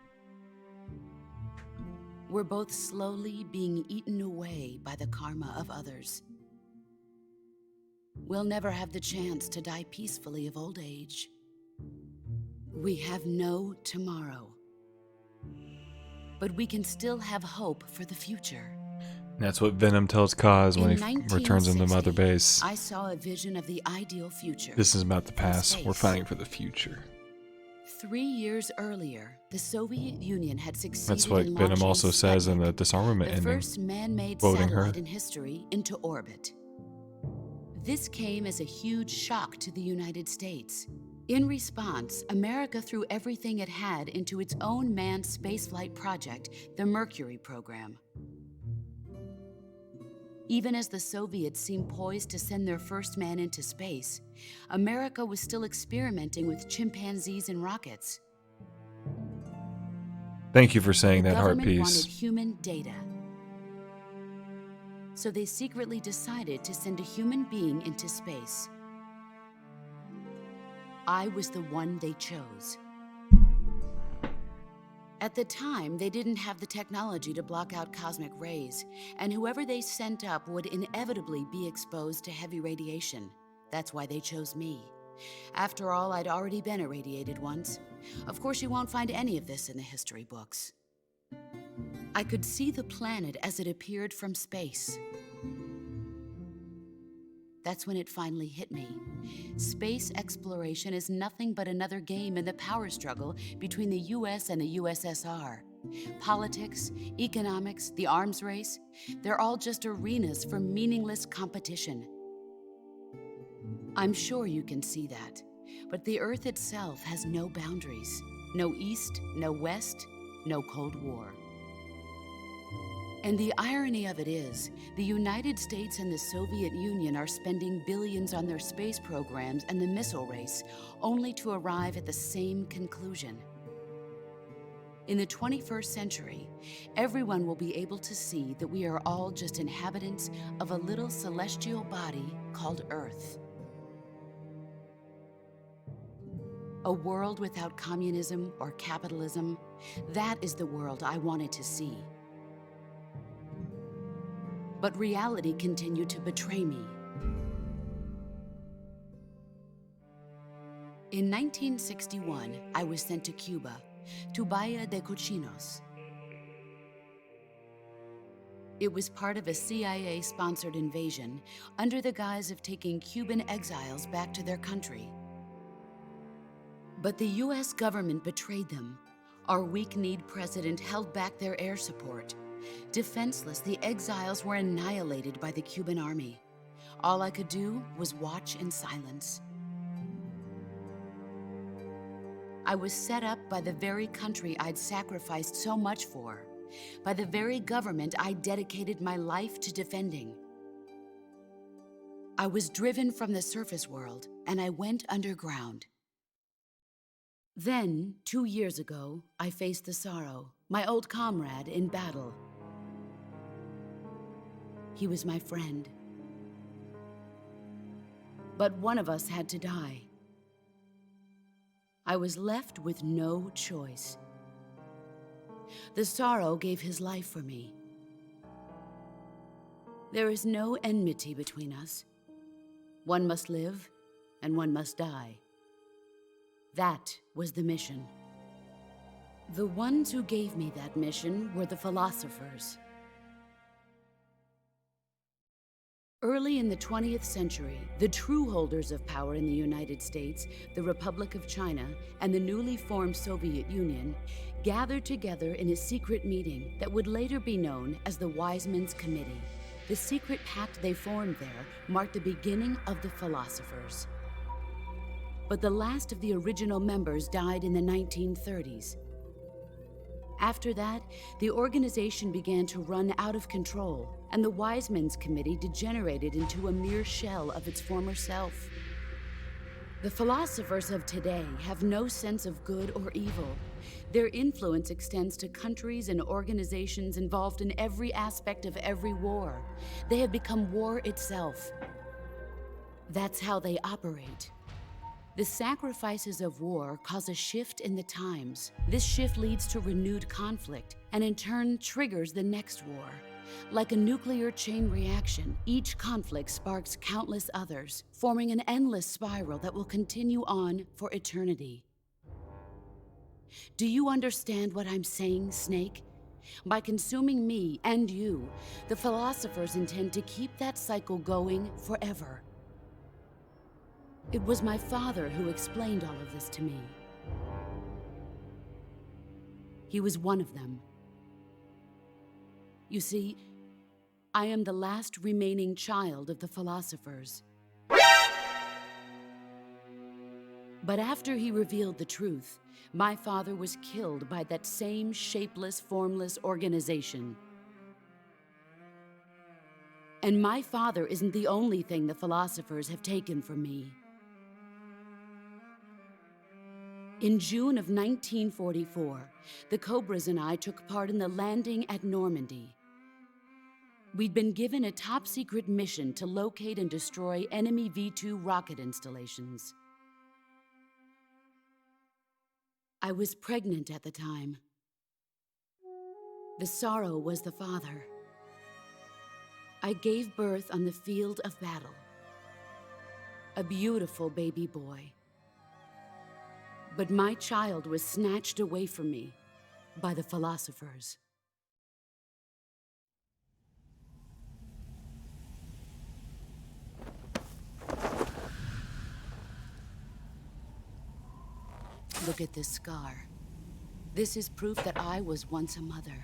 We're both slowly being eaten away by the karma of others. We'll never have the chance to die peacefully of old age. We have no tomorrow. But we can still have hope for the future. That's what Venom tells Kaz when he returns him to Mother 1960, Base. I saw a vision of the ideal future. This is about the past. We're Space. fighting for the future. 3 years earlier, the Soviet Union had succeeded That's what in Venom launching also says in the Sputnik, disarmament the ending. first man-made quoting her. satellite in history, into orbit. This came as a huge shock to the United States. In response, America threw everything it had into its own manned spaceflight project, the Mercury program. Even as the Soviets seemed poised to send their first man into space, America was still experimenting with chimpanzees and rockets. Thank you for saying The that, Heart government wanted Piece. human data. So they secretly decided to send a human being into space. I was the one they chose. At the time, they didn't have the technology to block out cosmic rays, and whoever they sent up would inevitably be exposed to heavy radiation. That's why they chose me. After all, I'd already been irradiated once. Of course, you won't find any of this in the history books. I could see the planet as it appeared from space. That's when it finally hit me. Space exploration is nothing but another game in the power struggle between the US and the USSR. Politics, economics, the arms race, they're all just arenas for meaningless competition. I'm sure you can see that, but the Earth itself has no boundaries. No East, no West, no Cold War. And the irony of it is, the United States and the Soviet Union are spending billions on their space programs and the missile race, only to arrive at the same conclusion. In the 21st century, everyone will be able to see that we are all just inhabitants of a little celestial body called Earth. A world without communism or capitalism, that is the world I wanted to see. But reality continued to betray me. In 1961, I was sent to Cuba, to Bahia de Cochinos. It was part of a CIA-sponsored invasion under the guise of taking Cuban exiles back to their country. But the US government betrayed them. Our weak-kneed president held back their air support. Defenseless, the exiles were annihilated by the Cuban army. All I could do was watch in silence. I was set up by the very country I'd sacrificed so much for, by the very government I dedicated my life to defending. I was driven from the surface world, and I went underground. Then, 2 years ago, I faced the Sorrow, my old comrade in battle. He was my friend. But one of us had to die. I was left with no choice. The Sorrow gave his life for me. There is no enmity between us. One must live, and one must die. That was the mission. The ones who gave me that mission were the philosophers. Early in the 20th century, the true holders of power in the United States, the Republic of China, and the newly formed Soviet Union gathered together in a secret meeting that would later be known as the Wiseman's Committee. The secret pact they formed there marked the beginning of the philosophers. But the last of the original members died in the 1930s. After that, the organization began to run out of control, and the Wiseman's Committee degenerated into a mere shell of its former self. The philosophers of today have no sense of good or evil. Their influence extends to countries and organizations involved in every aspect of every war. They have become war itself. That's how they operate. The sacrifices of war cause a shift in the times. This shift leads to renewed conflict, and in turn triggers the next war. Like a nuclear chain reaction, each conflict sparks countless others, forming an endless spiral that will continue on for eternity. Do you understand what I'm saying, Snake? By consuming me and you, the philosophers intend to keep that cycle going forever. It was my father who explained all of this to me. He was one of them. You see, I am the last remaining child of the philosophers. But after he revealed the truth, my father was killed by that same shapeless, formless organization. And my father isn't the only thing the philosophers have taken from me. In June of 1944, the Cobras and I took part in the landing at Normandy. We'd been given a top-secret mission to locate and destroy enemy V-2 rocket installations. I was pregnant at the time. The sorrow was the father. I gave birth on the field of battle. A beautiful baby boy. But my child was snatched away from me by the philosophers. Look at this scar. This is proof that I was once a mother.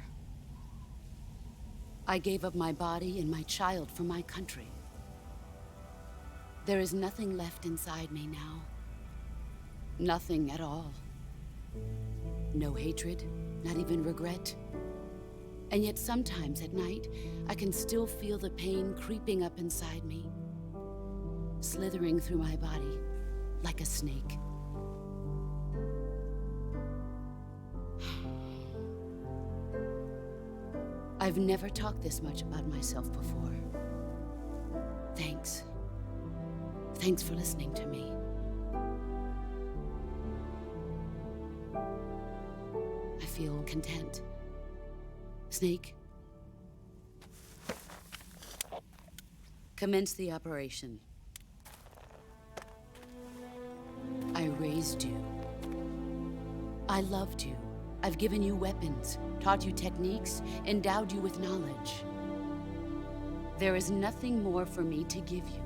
I gave up my body and my child for my country. There is nothing left inside me now. Nothing at all. No hatred, not even regret. And yet sometimes at night, I can still feel the pain creeping up inside me, slithering through my body like a snake. I've never talked this much about myself before. Thanks. Thanks for listening to me. I feel content. Snake, commence the operation. I raised you. I loved you. I've given you weapons, taught you techniques, endowed you with knowledge. There is nothing more for me to give you.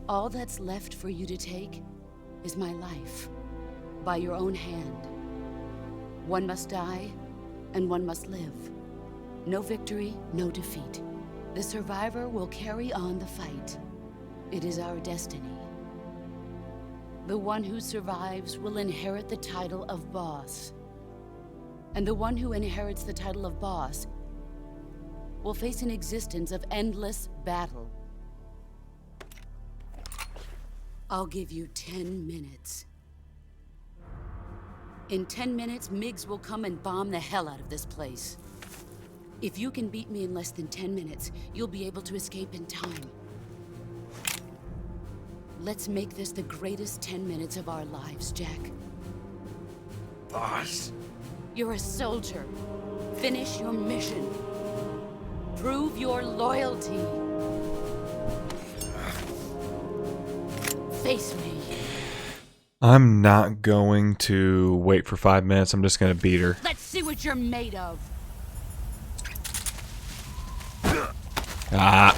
All that's left for you to take is my life, by your own hand. One must die, and one must live. No victory, no defeat. The survivor will carry on the fight. It is our destiny. The one who survives will inherit the title of boss. And the one who inherits the title of boss will face an existence of endless battle. I'll give you 10 minutes. In 10 minutes, MiGs will come and bomb the hell out of this place. If you can beat me in less than 10 minutes, you'll be able to escape in time. Let's make this the greatest 10 minutes of our lives, Jack. Boss. You're a soldier. Finish your mission. Prove your loyalty. Face me. I'm not going to wait for 5 minutes. I'm just going to beat her. Let's see what you're made of. Ah.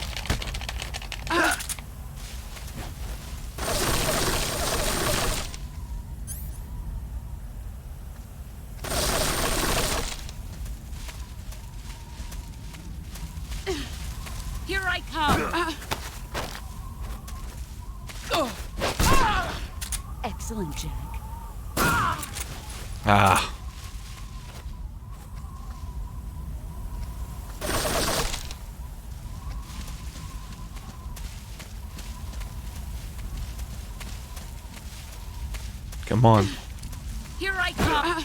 Here I come. Excellent, Jack. Ah. Come on. Here I come.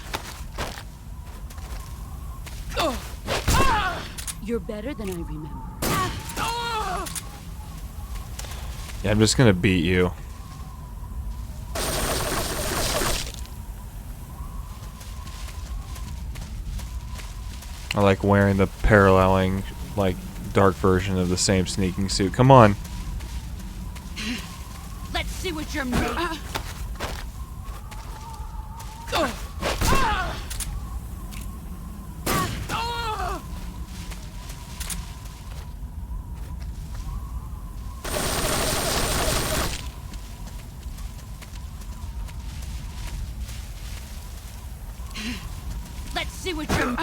You're better than I remember. Yeah, I'm just gonna beat you. I like wearing the paralleling, like, dark version of the same sneaking suit. Come on. Let's see what you're made of. Let's see what you're...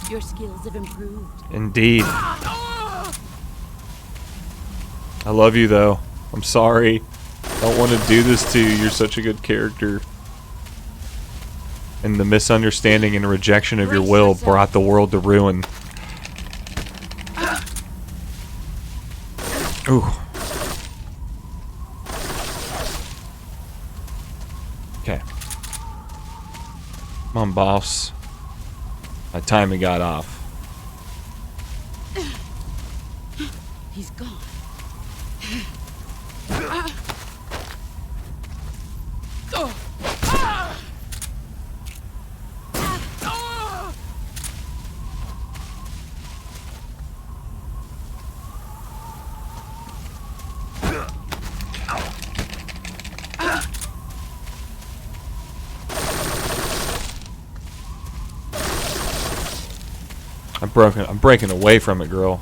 Your skills have improved. Indeed. I love you though. I'm sorry. I don't want to do this to you. You're such a good character. And the misunderstanding and rejection of your will brought the world to ruin. Ooh. Okay. Come on, boss. My timing got off. He's gone. I'm breaking away from it, girl.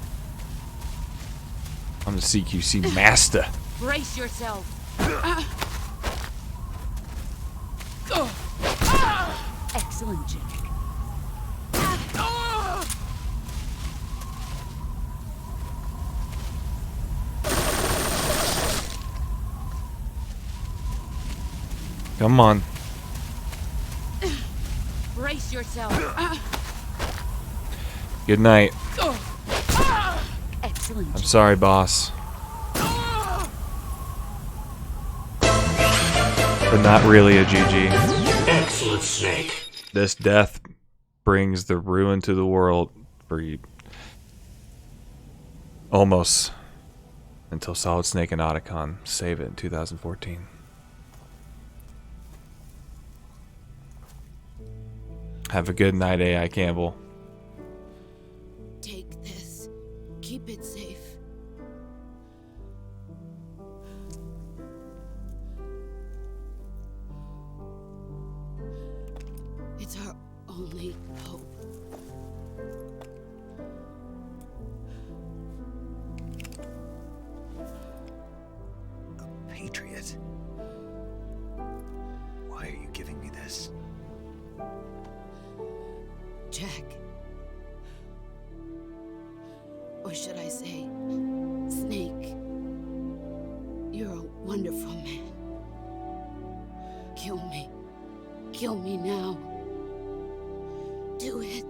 I'm the CQC master. Brace yourself. Excellent, Jack. Come on. Brace yourself. Good night. Excellent. I'm sorry, boss. But not really a GG. Excellent, Snake. This death brings the ruin to the world for you. Almost. Until Solid Snake and Otacon save it in 2014. Have a good night, AI Campbell. Take this. Keep it safe. It's our only hope. A patriot? Why are you giving me this? Jack. Or should I say, Snake. You're a wonderful man. Kill me. Kill me now. Do it.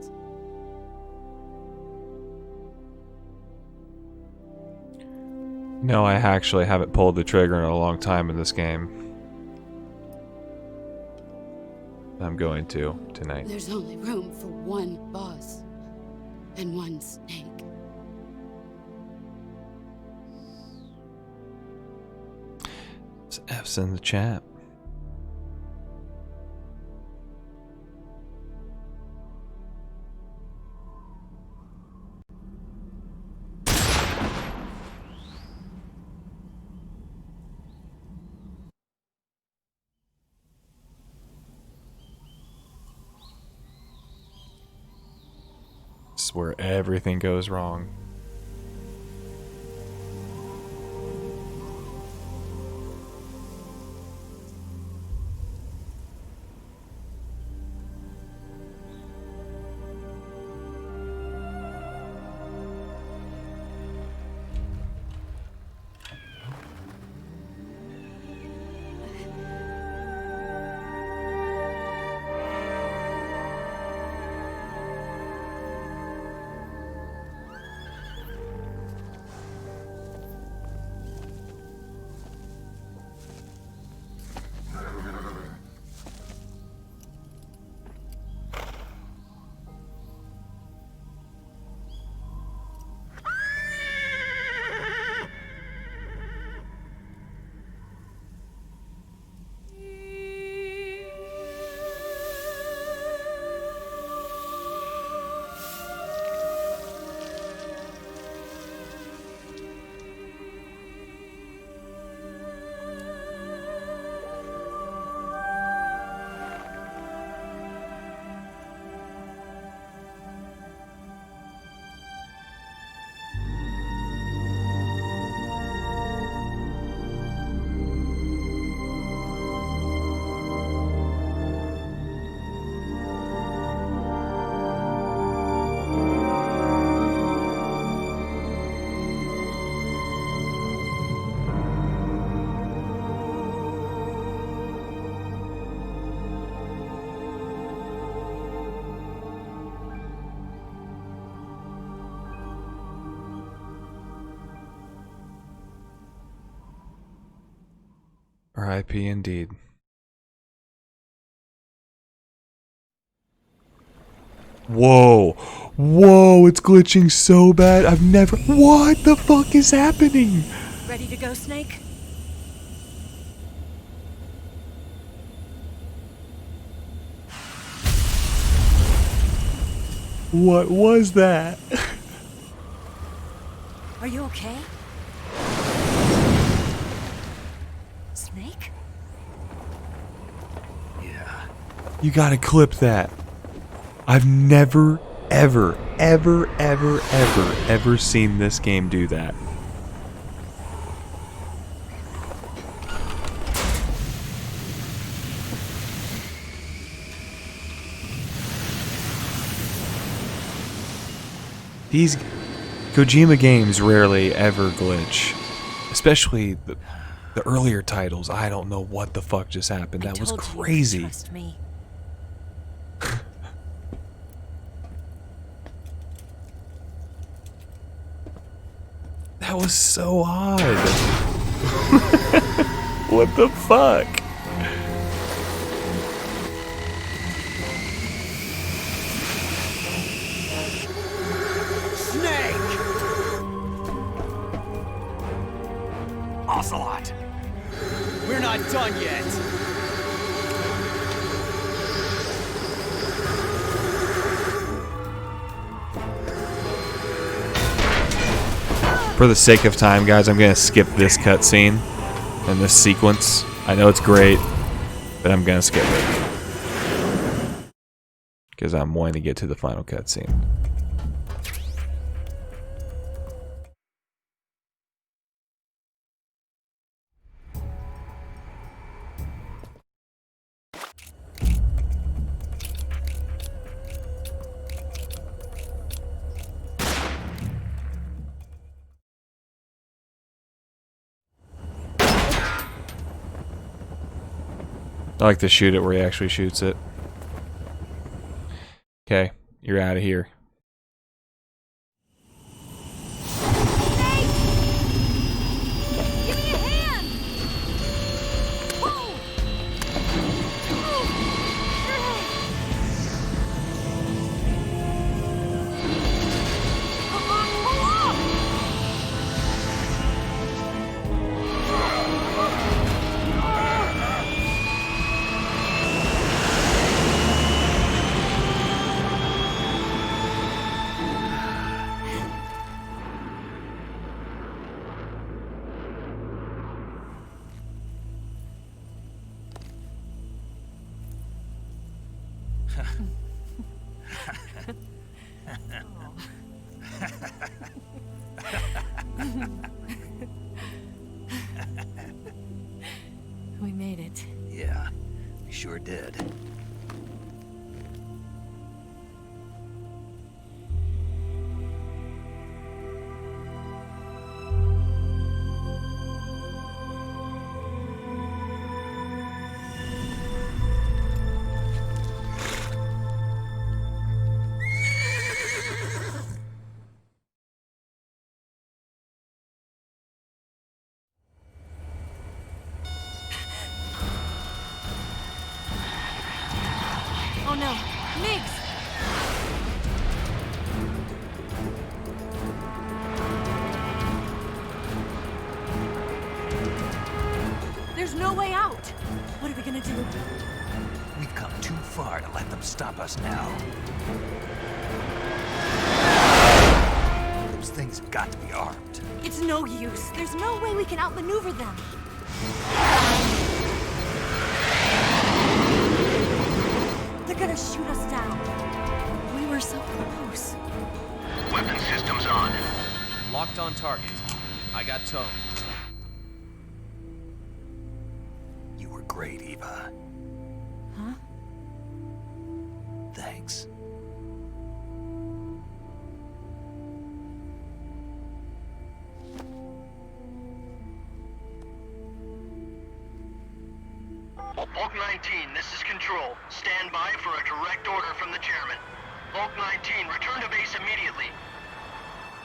No, I actually haven't pulled the trigger in a long time in this game. I'm going to tonight. There's only room for one boss and one snake. It's F's in the chat. It's where everything goes wrong. R.I.P. indeed. Whoa. Whoa, it's glitching so bad. I've never... What the fuck is happening? Ready to go, Snake? What was that? Are you okay? Snake? Yeah. You gotta clip that. I've never, ever, ever, ever, ever, ever seen this game do that. These Kojima games rarely ever glitch. Especially the earlier titles. I don't know what the fuck just happened. That was told you to crazy. trust me. That was so odd. What the fuck? Snake! Ocelot! We're not done yet. For the sake of time, guys, I'm gonna skip this cutscene and this sequence. I know it's great, but I'm gonna skip it because I'm wanting to get to the final cutscene. I like to shoot it where he actually shoots it. Okay, you're out of here. Give me a hand! Whoa! Come on, pull up! We made it. Yeah, we sure did. Oh no, Migs! There's no way out! What are we gonna do? We've come too far to let them stop us now. Those things have got to be armed. It's no use. There's no way we can outmaneuver them. They're gonna shoot us down. We were so close. Weapon systems on. Locked on target. I got tone. You were great, Eva. Huh? Thanks. Bulk 19, this is Control. Stand by for a direct order from the chairman. Bulk 19, return to base immediately.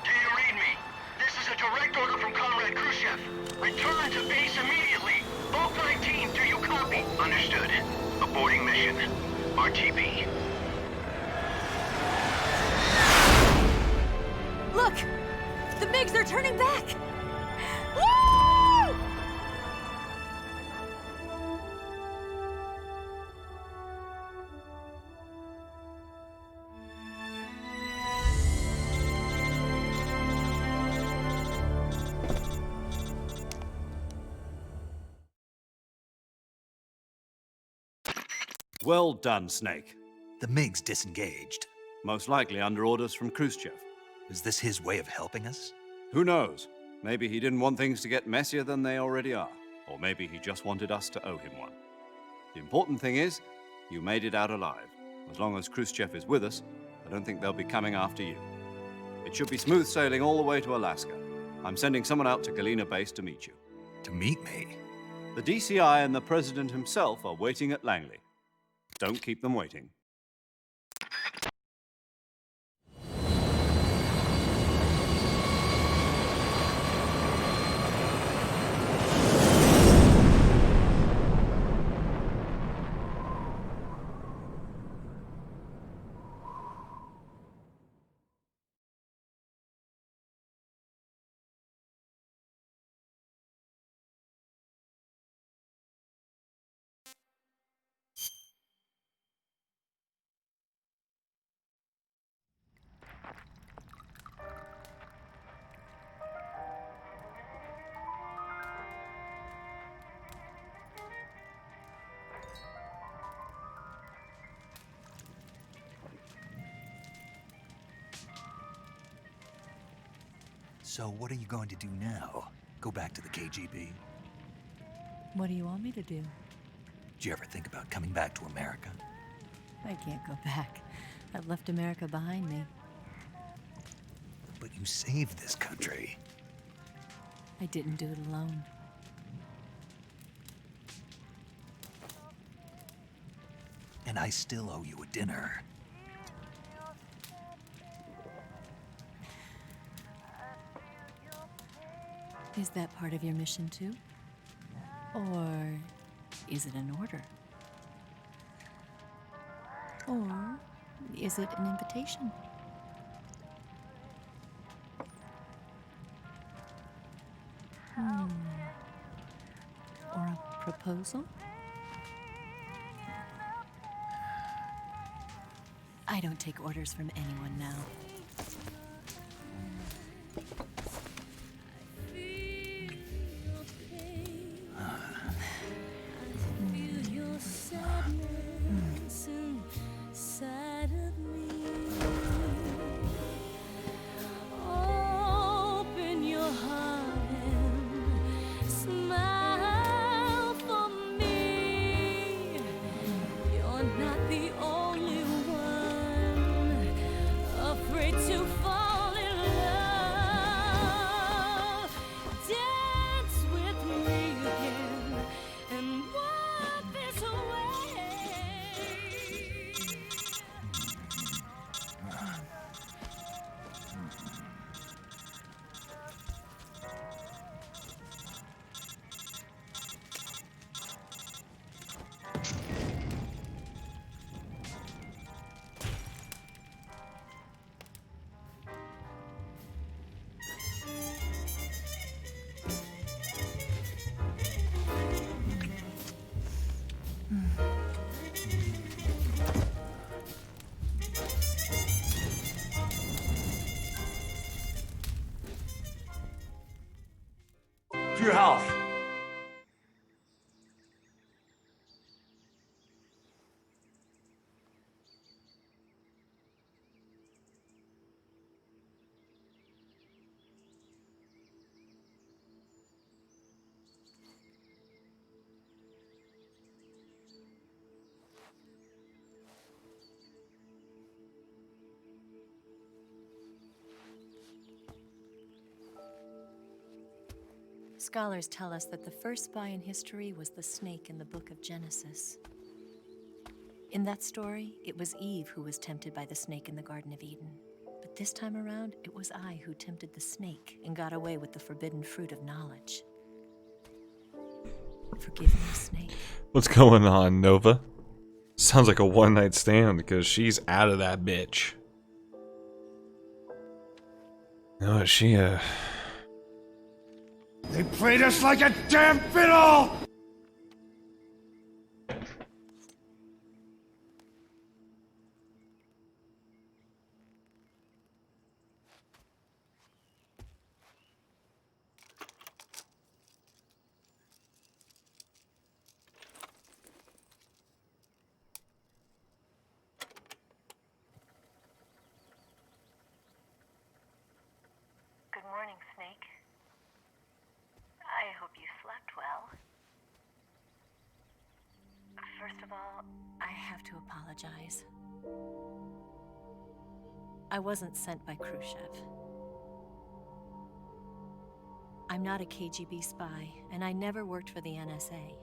Do you read me? This is a direct order from Comrade Khrushchev. Return to base immediately. Bulk 19, do you copy? Understood. Aborting mission. RTB. Look! The MiGs are turning back! Woo! Well done, Snake. The MiGs disengaged. Most likely under orders from Khrushchev. Is this his way of helping us? Who knows? Maybe he didn't want things to get messier than they already are. Or maybe he just wanted us to owe him one. The important thing is, you made it out alive. As long as Khrushchev is with us, I don't think they'll be coming after you. It should be smooth sailing all the way to Alaska. I'm sending someone out to Galena Base to meet you. To meet me? The DCI and the President himself are waiting at Langley. Don't keep them waiting. So what are you going to do now? Go back to the KGB? What do you want me to do? Did you ever think about coming back to America? I can't go back. I've left America behind me. But you saved this country. I didn't do it alone. And I still owe you a dinner. Is that part of your mission too? Or is it an order? Or is it an invitation? Or a proposal? I don't take orders from anyone now. For your health. Scholars tell us that the first spy in history was the snake in the book of Genesis. In that story, it was Eve who was tempted by the snake in the Garden of Eden. But this time around, it was I who tempted the snake and got away with the forbidden fruit of knowledge. Forgive me, Snake. What's going on, Nova? Sounds like a one-night stand because she's out of that bitch. No, is she They played us like a damn fiddle! Good morning, Snake. I hope you slept well. First of all, I have to apologize. I wasn't sent by Khrushchev. I'm not a KGB spy, and I never worked for the NSA.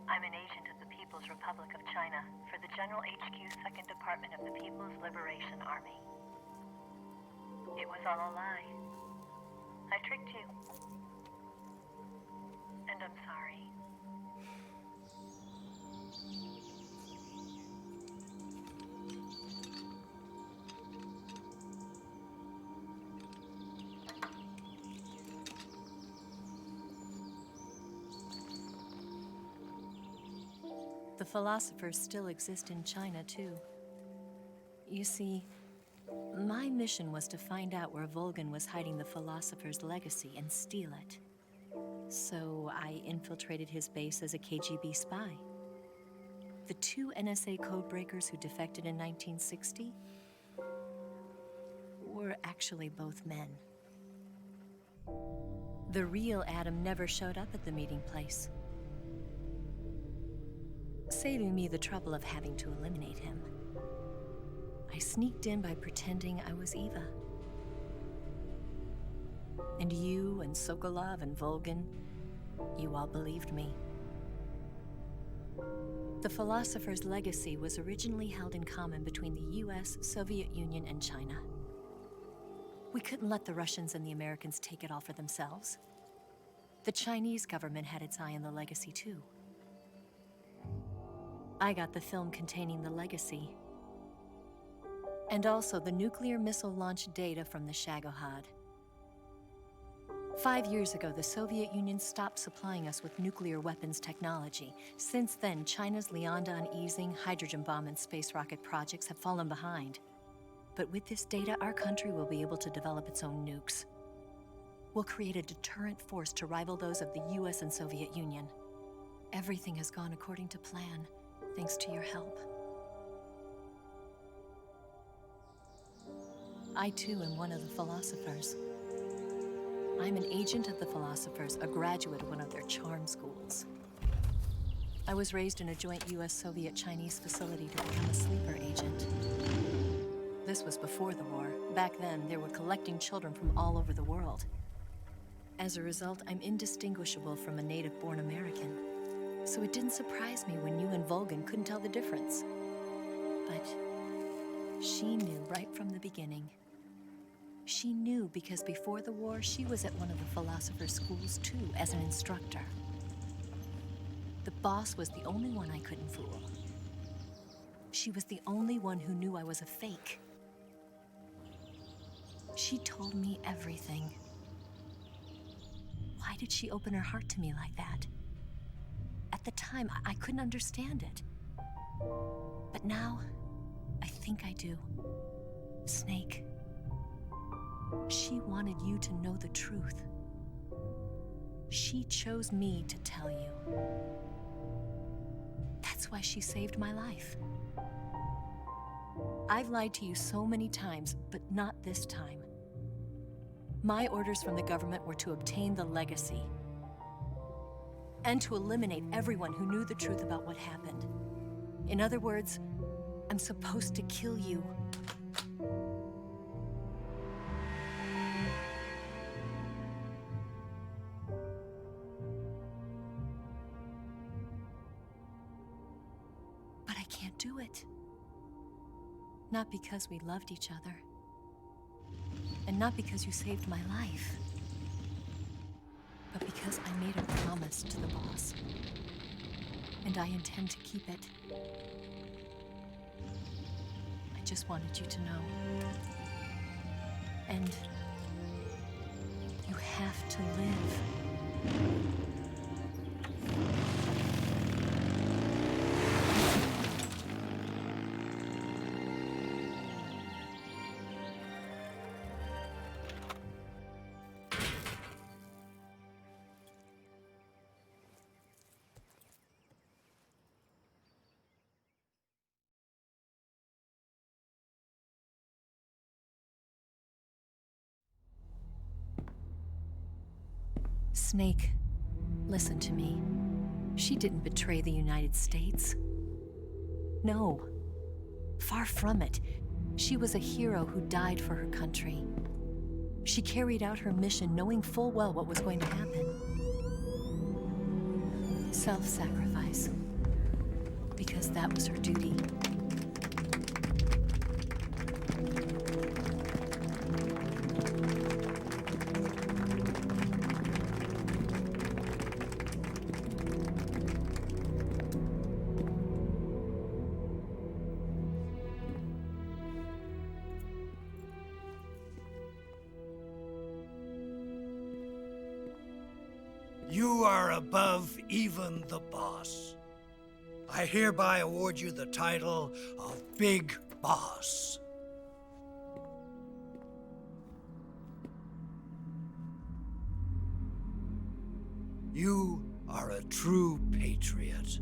I'm an agent of the People's Republic of China for the General HQ 2nd Department of the People's Liberation Army. It was all a lie. I tricked you. And I'm sorry. The philosophers still exist in China, too. You see, my mission was to find out where Volgin was hiding the philosopher's legacy and steal it. So I infiltrated his base as a KGB spy. The 2 NSA codebreakers who defected in 1960 were actually both men. The real Adam never showed up at the meeting place, saving me the trouble of having to eliminate him. I sneaked in by pretending I was Eva. And you and Sokolov and Volgin, you all believed me. The philosopher's legacy was originally held in common between the US, Soviet Union, and China. We couldn't let the Russians and the Americans take it all for themselves. The Chinese government had its eye on the legacy too. I got the film containing the legacy, and also the nuclear missile launch data from the Shagohod. 5 years ago, the Soviet Union stopped supplying us with nuclear weapons technology. Since then, China's Liaodong easing, hydrogen bomb, and space rocket projects have fallen behind. But with this data, our country will be able to develop its own nukes. We'll create a deterrent force to rival those of the US and Soviet Union. Everything has gone according to plan, thanks to your help. I too am one of the philosophers. I'm an agent of the philosophers, a graduate of one of their charm schools. I was raised in a joint US-Soviet-Chinese facility to become a sleeper agent. This was before the war. Back then, they were collecting children from all over the world. As a result, I'm indistinguishable from a native-born American. So it didn't surprise me when you and Volgin couldn't tell the difference. But she knew right from the beginning. She knew because before the war, she was at one of the philosopher's schools too, as an instructor. The boss was the only one I couldn't fool. She was the only one who knew I was a fake. She told me everything. Why did she open her heart to me like that? At the time, I couldn't understand it. But now, I think I do. Snake. She wanted you to know the truth. She chose me to tell you. That's why she saved my life. I've lied to you so many times, but not this time. My orders from the government were to obtain the legacy and to eliminate everyone who knew the truth about what happened. In other words, I'm supposed to kill you. But I can't do it. Not because we loved each other. And not because you saved my life. but because I made a promise to the boss. And I intend to keep it. I just wanted you to know. And you have to live. Snake, listen to me. She didn't betray the United States. No. Far from it. She was a hero who died for her country. She carried out her mission knowing full well what was going to happen. Self-sacrifice. Because that was her duty. You are above even the boss. I hereby award you the title of Big Boss. You are a true patriot.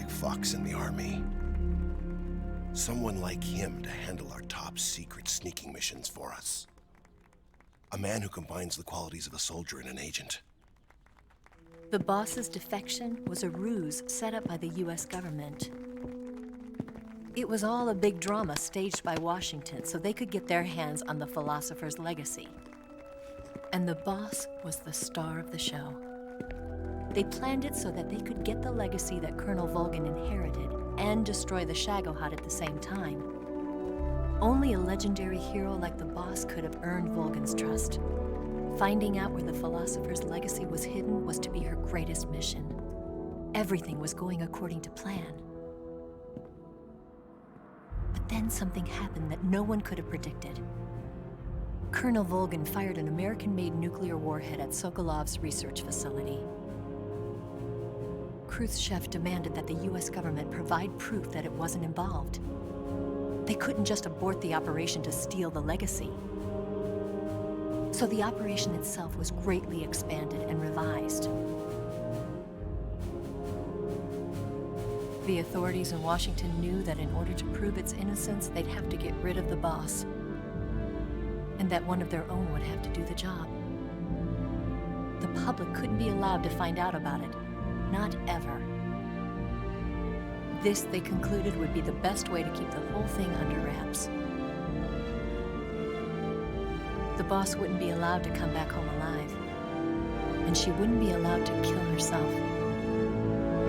Fox in the army. Someone like him to handle our top secret sneaking missions for us. A man who combines the qualities of a soldier and an agent. The boss's defection was a ruse set up by the US government. It was all a big drama staged by Washington so they could get their hands on the philosopher's legacy. And the boss was the star of the show. They planned it so that they could get the legacy that Colonel Volgin inherited and destroy the Shagohod at the same time. Only a legendary hero like the boss could have earned Volgin's trust. Finding out where the philosopher's legacy was hidden was to be her greatest mission. Everything was going according to plan. But then something happened that no one could have predicted. Colonel Volgin fired an American-made nuclear warhead at Sokolov's research facility. Khrushchev demanded that the US government provide proof that it wasn't involved. They couldn't just abort the operation to steal the legacy. So the operation itself was greatly expanded and revised. The authorities in Washington knew that in order to prove its innocence, they'd have to get rid of the boss, and that one of their own would have to do the job. The public couldn't be allowed to find out about it. Not ever. This, they concluded, would be the best way to keep the whole thing under wraps. The boss wouldn't be allowed to come back home alive, and she wouldn't be allowed to kill herself.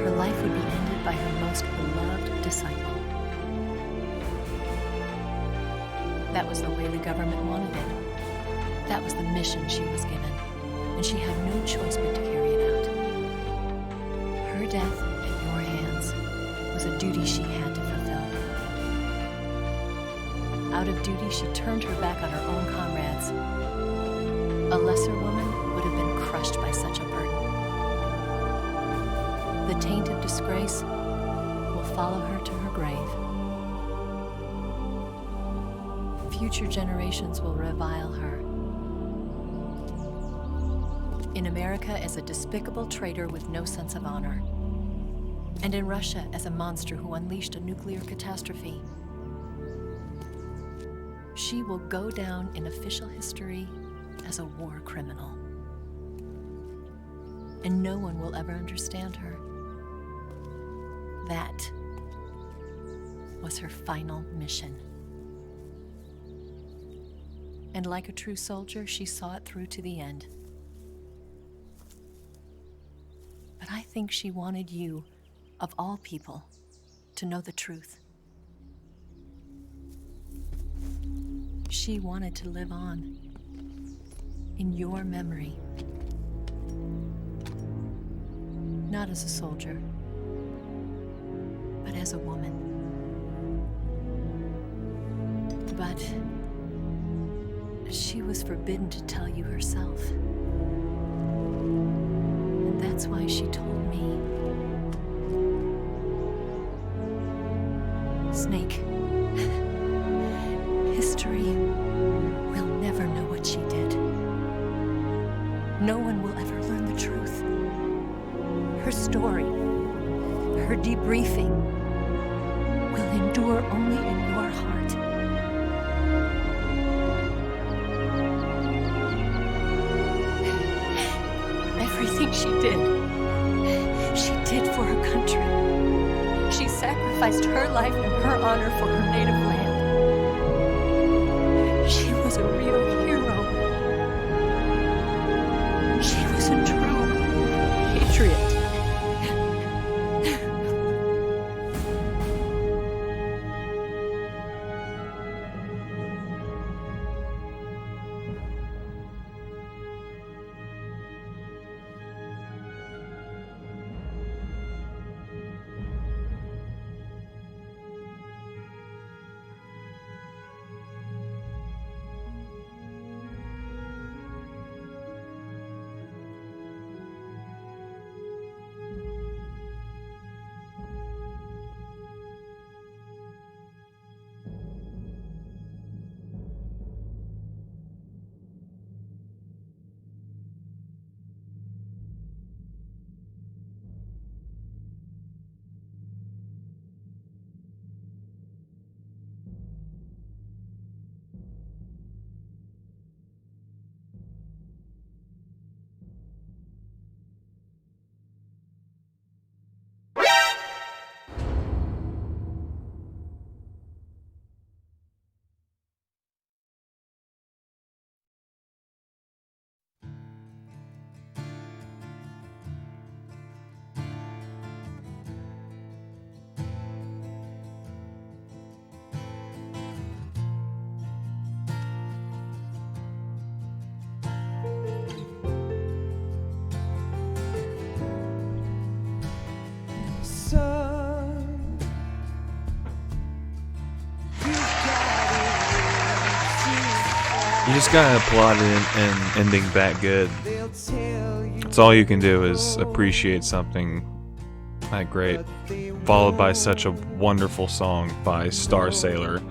Her life would be ended by her most beloved disciple. That was the way the government wanted it. That was the mission she was given, and she had no choice but to carry it out. Her death at your hands was a duty she had to fulfill. Out of duty, she turned her back on her own comrades. A lesser woman would have been crushed by such a burden. The taint of disgrace will follow her to her grave. Future generations will revile her. In America as a despicable traitor with no sense of honor. And in Russia as a monster who unleashed a nuclear catastrophe. She will go down in official history as a war criminal. And no one will ever understand her. That was her final mission. And like a true soldier, she saw it through to the end. But I think she wanted you, of all people, to know the truth. She wanted to live on in your memory. Not as a soldier, but as a woman. But she was forbidden to tell you herself. And that's why she told me. Snake, history will never know what she did. No one will ever learn the truth. Her story, her debriefing, will endure only in your heart. Everything she did for her country. She sacrificed her life and her honor for her native land. She was a real hero. She was a true patriot. You just gotta plot it and ending that good. That's all you can do is appreciate something that great, followed by such a wonderful song by Star Sailor.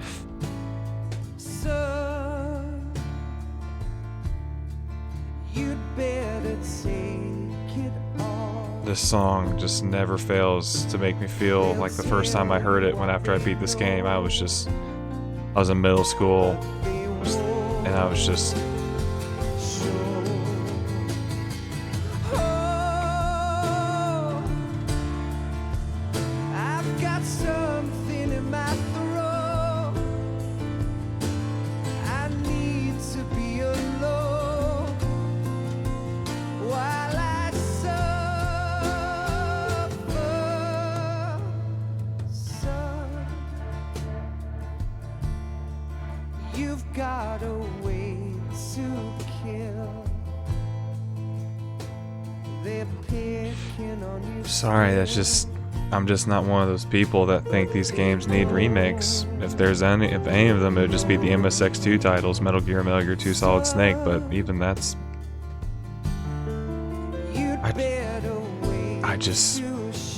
This song just never fails to make me feel like the first time I heard it after I beat this game. I was in middle school, and I was just sorry, I'm just not one of those people that think these games need remakes. If any of them, it would just be the MSX2 titles, Metal Gear, Metal Gear 2 Solid Snake, but even that's...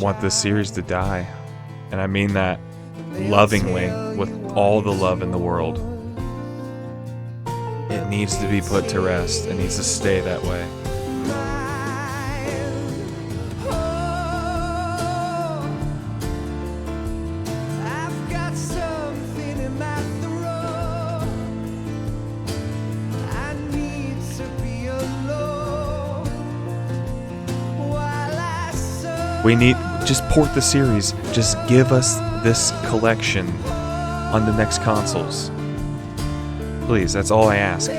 want this series to die. And I mean that lovingly, with all the love in the world. It needs to be put to rest. It needs to stay that way. We need, just port the series. Just give us this collection on the next consoles. Please, that's all I ask.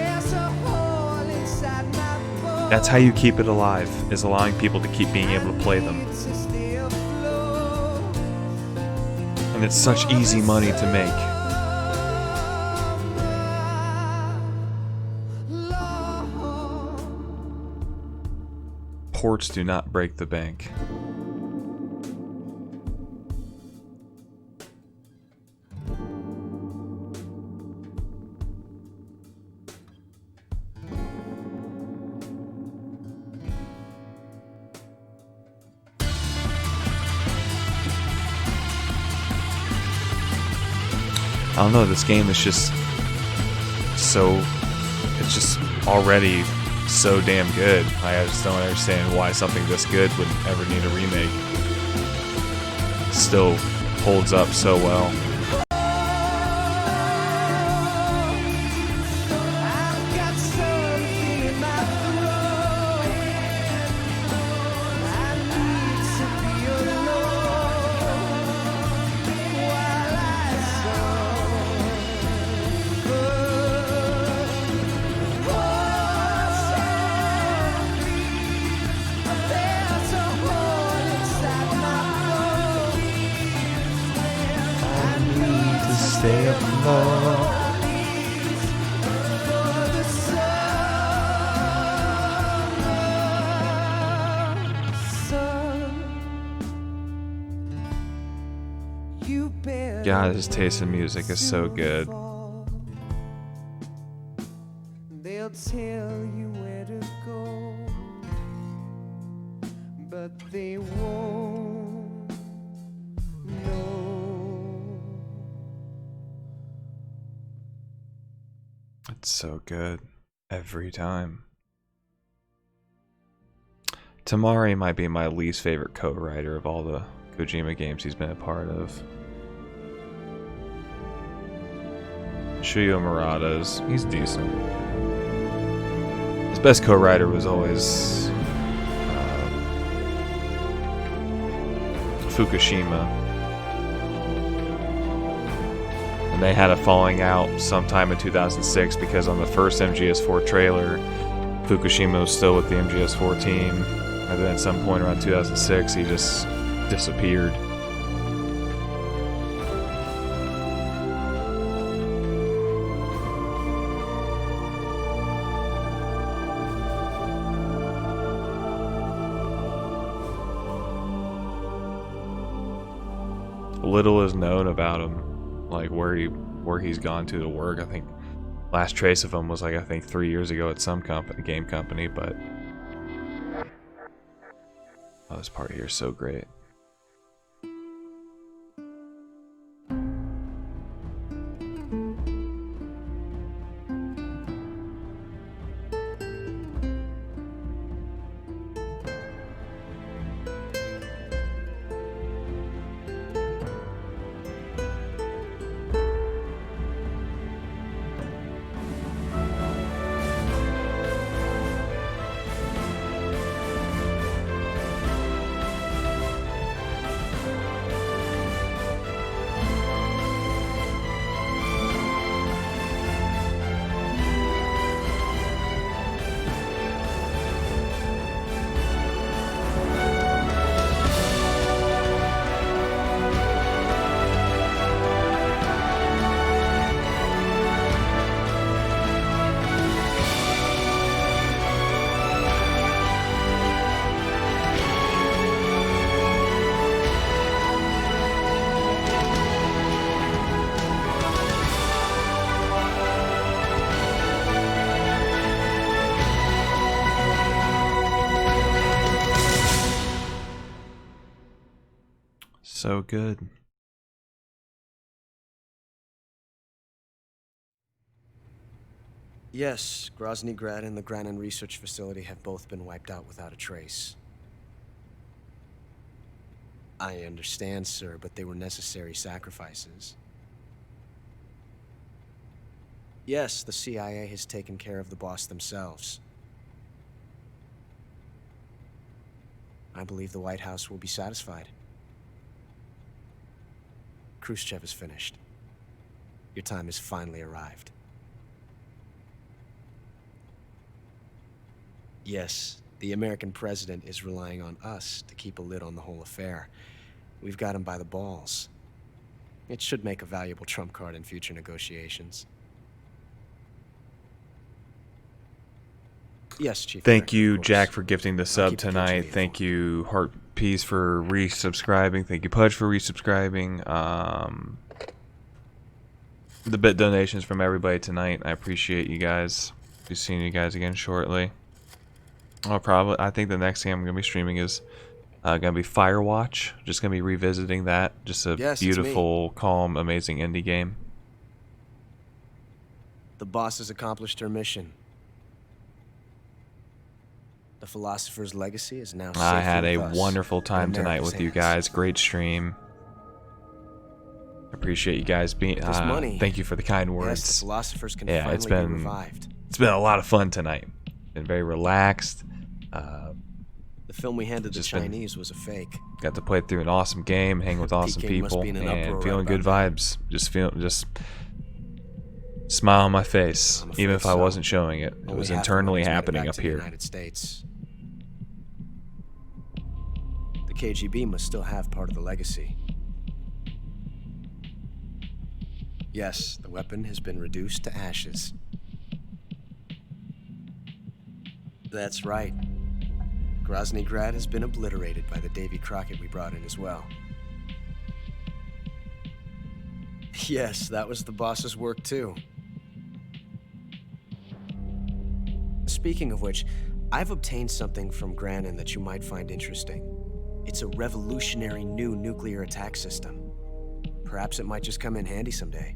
That's how you keep it alive, is allowing people to keep being able to play them. And it's such easy money to make. Ports do not break the bank. I don't know, this game is just so, it's just already so damn good. I just don't understand why something this good would ever need a remake. Still holds up so well. Stay afloat. God, his taste in music is so good. They'll tell you where to go, but they won't know. It's so good every time. Tamari might be my least favorite co-writer of all the Kojima games he's been a part of. Shuyo Murata's, he's decent. His best co-writer was always Fukushima. And they had a falling out sometime in 2006 because on the first MGS4 trailer, Fukushima was still with the MGS4 team. And then at some point around 2006, he just disappeared. Little is known about him, like where he's gone to work. I think last trace of him was like, I think 3 years ago at some game company, but oh, this part here is so great. so good. Yes, Grozny Grad and the Granin Research Facility have both been wiped out without a trace. I understand, sir, but they were necessary sacrifices. Yes, the CIA has taken care of the boss themselves. I believe the White House will be satisfied. Khrushchev is finished. Your time has finally arrived. Yes, the American president is relying on us to keep a lid on the whole affair. We've got him by the balls. It should make a valuable trump card in future negotiations. Yes, Chief. Thank you, Jack, for gifting the sub tonight. Thank you, Heart Peace, for resubscribing. Thank you, Pudge, for resubscribing. The bit donations from everybody tonight. I appreciate you guys. Be seeing you guys again shortly. I think the next game I'm gonna be streaming is gonna be Firewatch. Just gonna be revisiting that. Just a beautiful, calm, amazing indie game. The boss has accomplished her mission. The Philosopher's legacy is now safe. I had a with us wonderful time in tonight America's with you hands. guys. Great stream. Appreciate you guys being. This money, thank you for the kind words. yes, the Philosophers can Yeah, finally it's been be revived. it's been a lot of fun tonight. Been very relaxed. The film we handed the just been- Chinese was a fake. Got to play through an awesome game, hang with awesome Peking must people, be in an uproar and feeling right good about vibes. Just smile on my face, I'm even afraid if I so. wasn't showing it. It Only was half the internally money's made it happening back up to the here. United States. The KGB must still have part of the legacy. Yes, the weapon has been reduced to ashes. That's right. Grozny Grad has been obliterated by the Davy Crockett we brought in as well. Yes, that was the boss's work too. Speaking of which, I've obtained something from Granin that you might find interesting. It's a revolutionary new nuclear attack system. Perhaps it might just come in handy someday.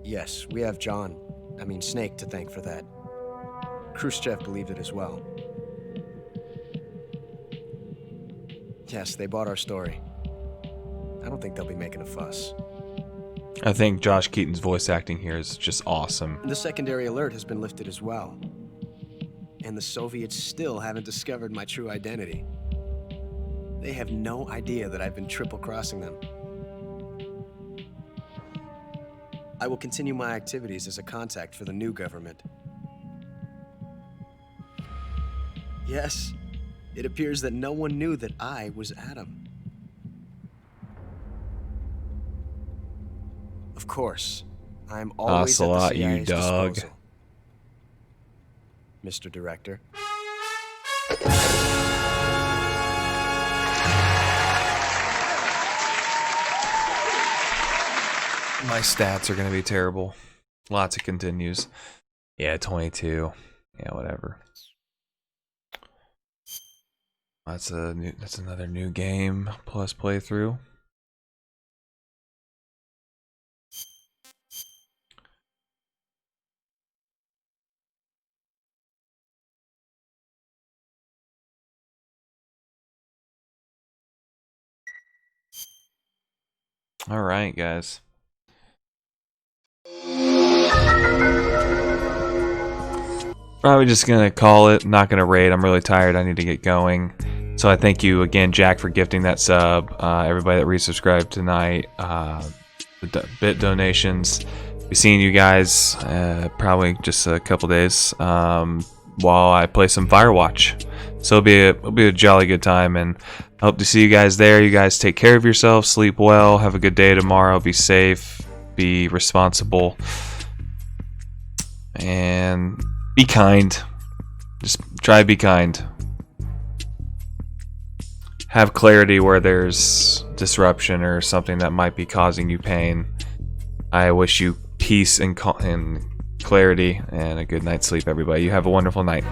Yes, we have Snake to thank for that. Khrushchev believed it as well. Yes, they bought our story. I don't think they'll be making a fuss. I think Josh Keaton's voice acting here is just awesome. The secondary alert has been lifted as well. And the Soviets still haven't discovered my true identity. They have no idea that I've been triple-crossing them. I will continue my activities as a contact for the new government. Yes, it appears that no one knew that I was Adam. Of course, I'm always at the Ocelot, you CIA's dog. disposal. Mr. Director. My stats are going to be terrible. Lots of continues. Yeah, 22. Yeah, whatever. That's another new game plus playthrough. All right, guys. Probably just gonna call it. Not gonna raid. I'm really tired. I need to get going. So I thank you again, Jack, for gifting that sub. Everybody that resubscribed tonight. The bit donations. Be seeing you guys probably just a couple days while I play some Firewatch. So it'll be a jolly good time, and I hope to see you guys there. You guys take care of yourselves, sleep well, have a good day tomorrow, be safe, be responsible, and be kind. Just try to be kind. Have clarity where there's disruption or something that might be causing you pain. I wish you peace and clarity and a good night's sleep, everybody. You have a wonderful night.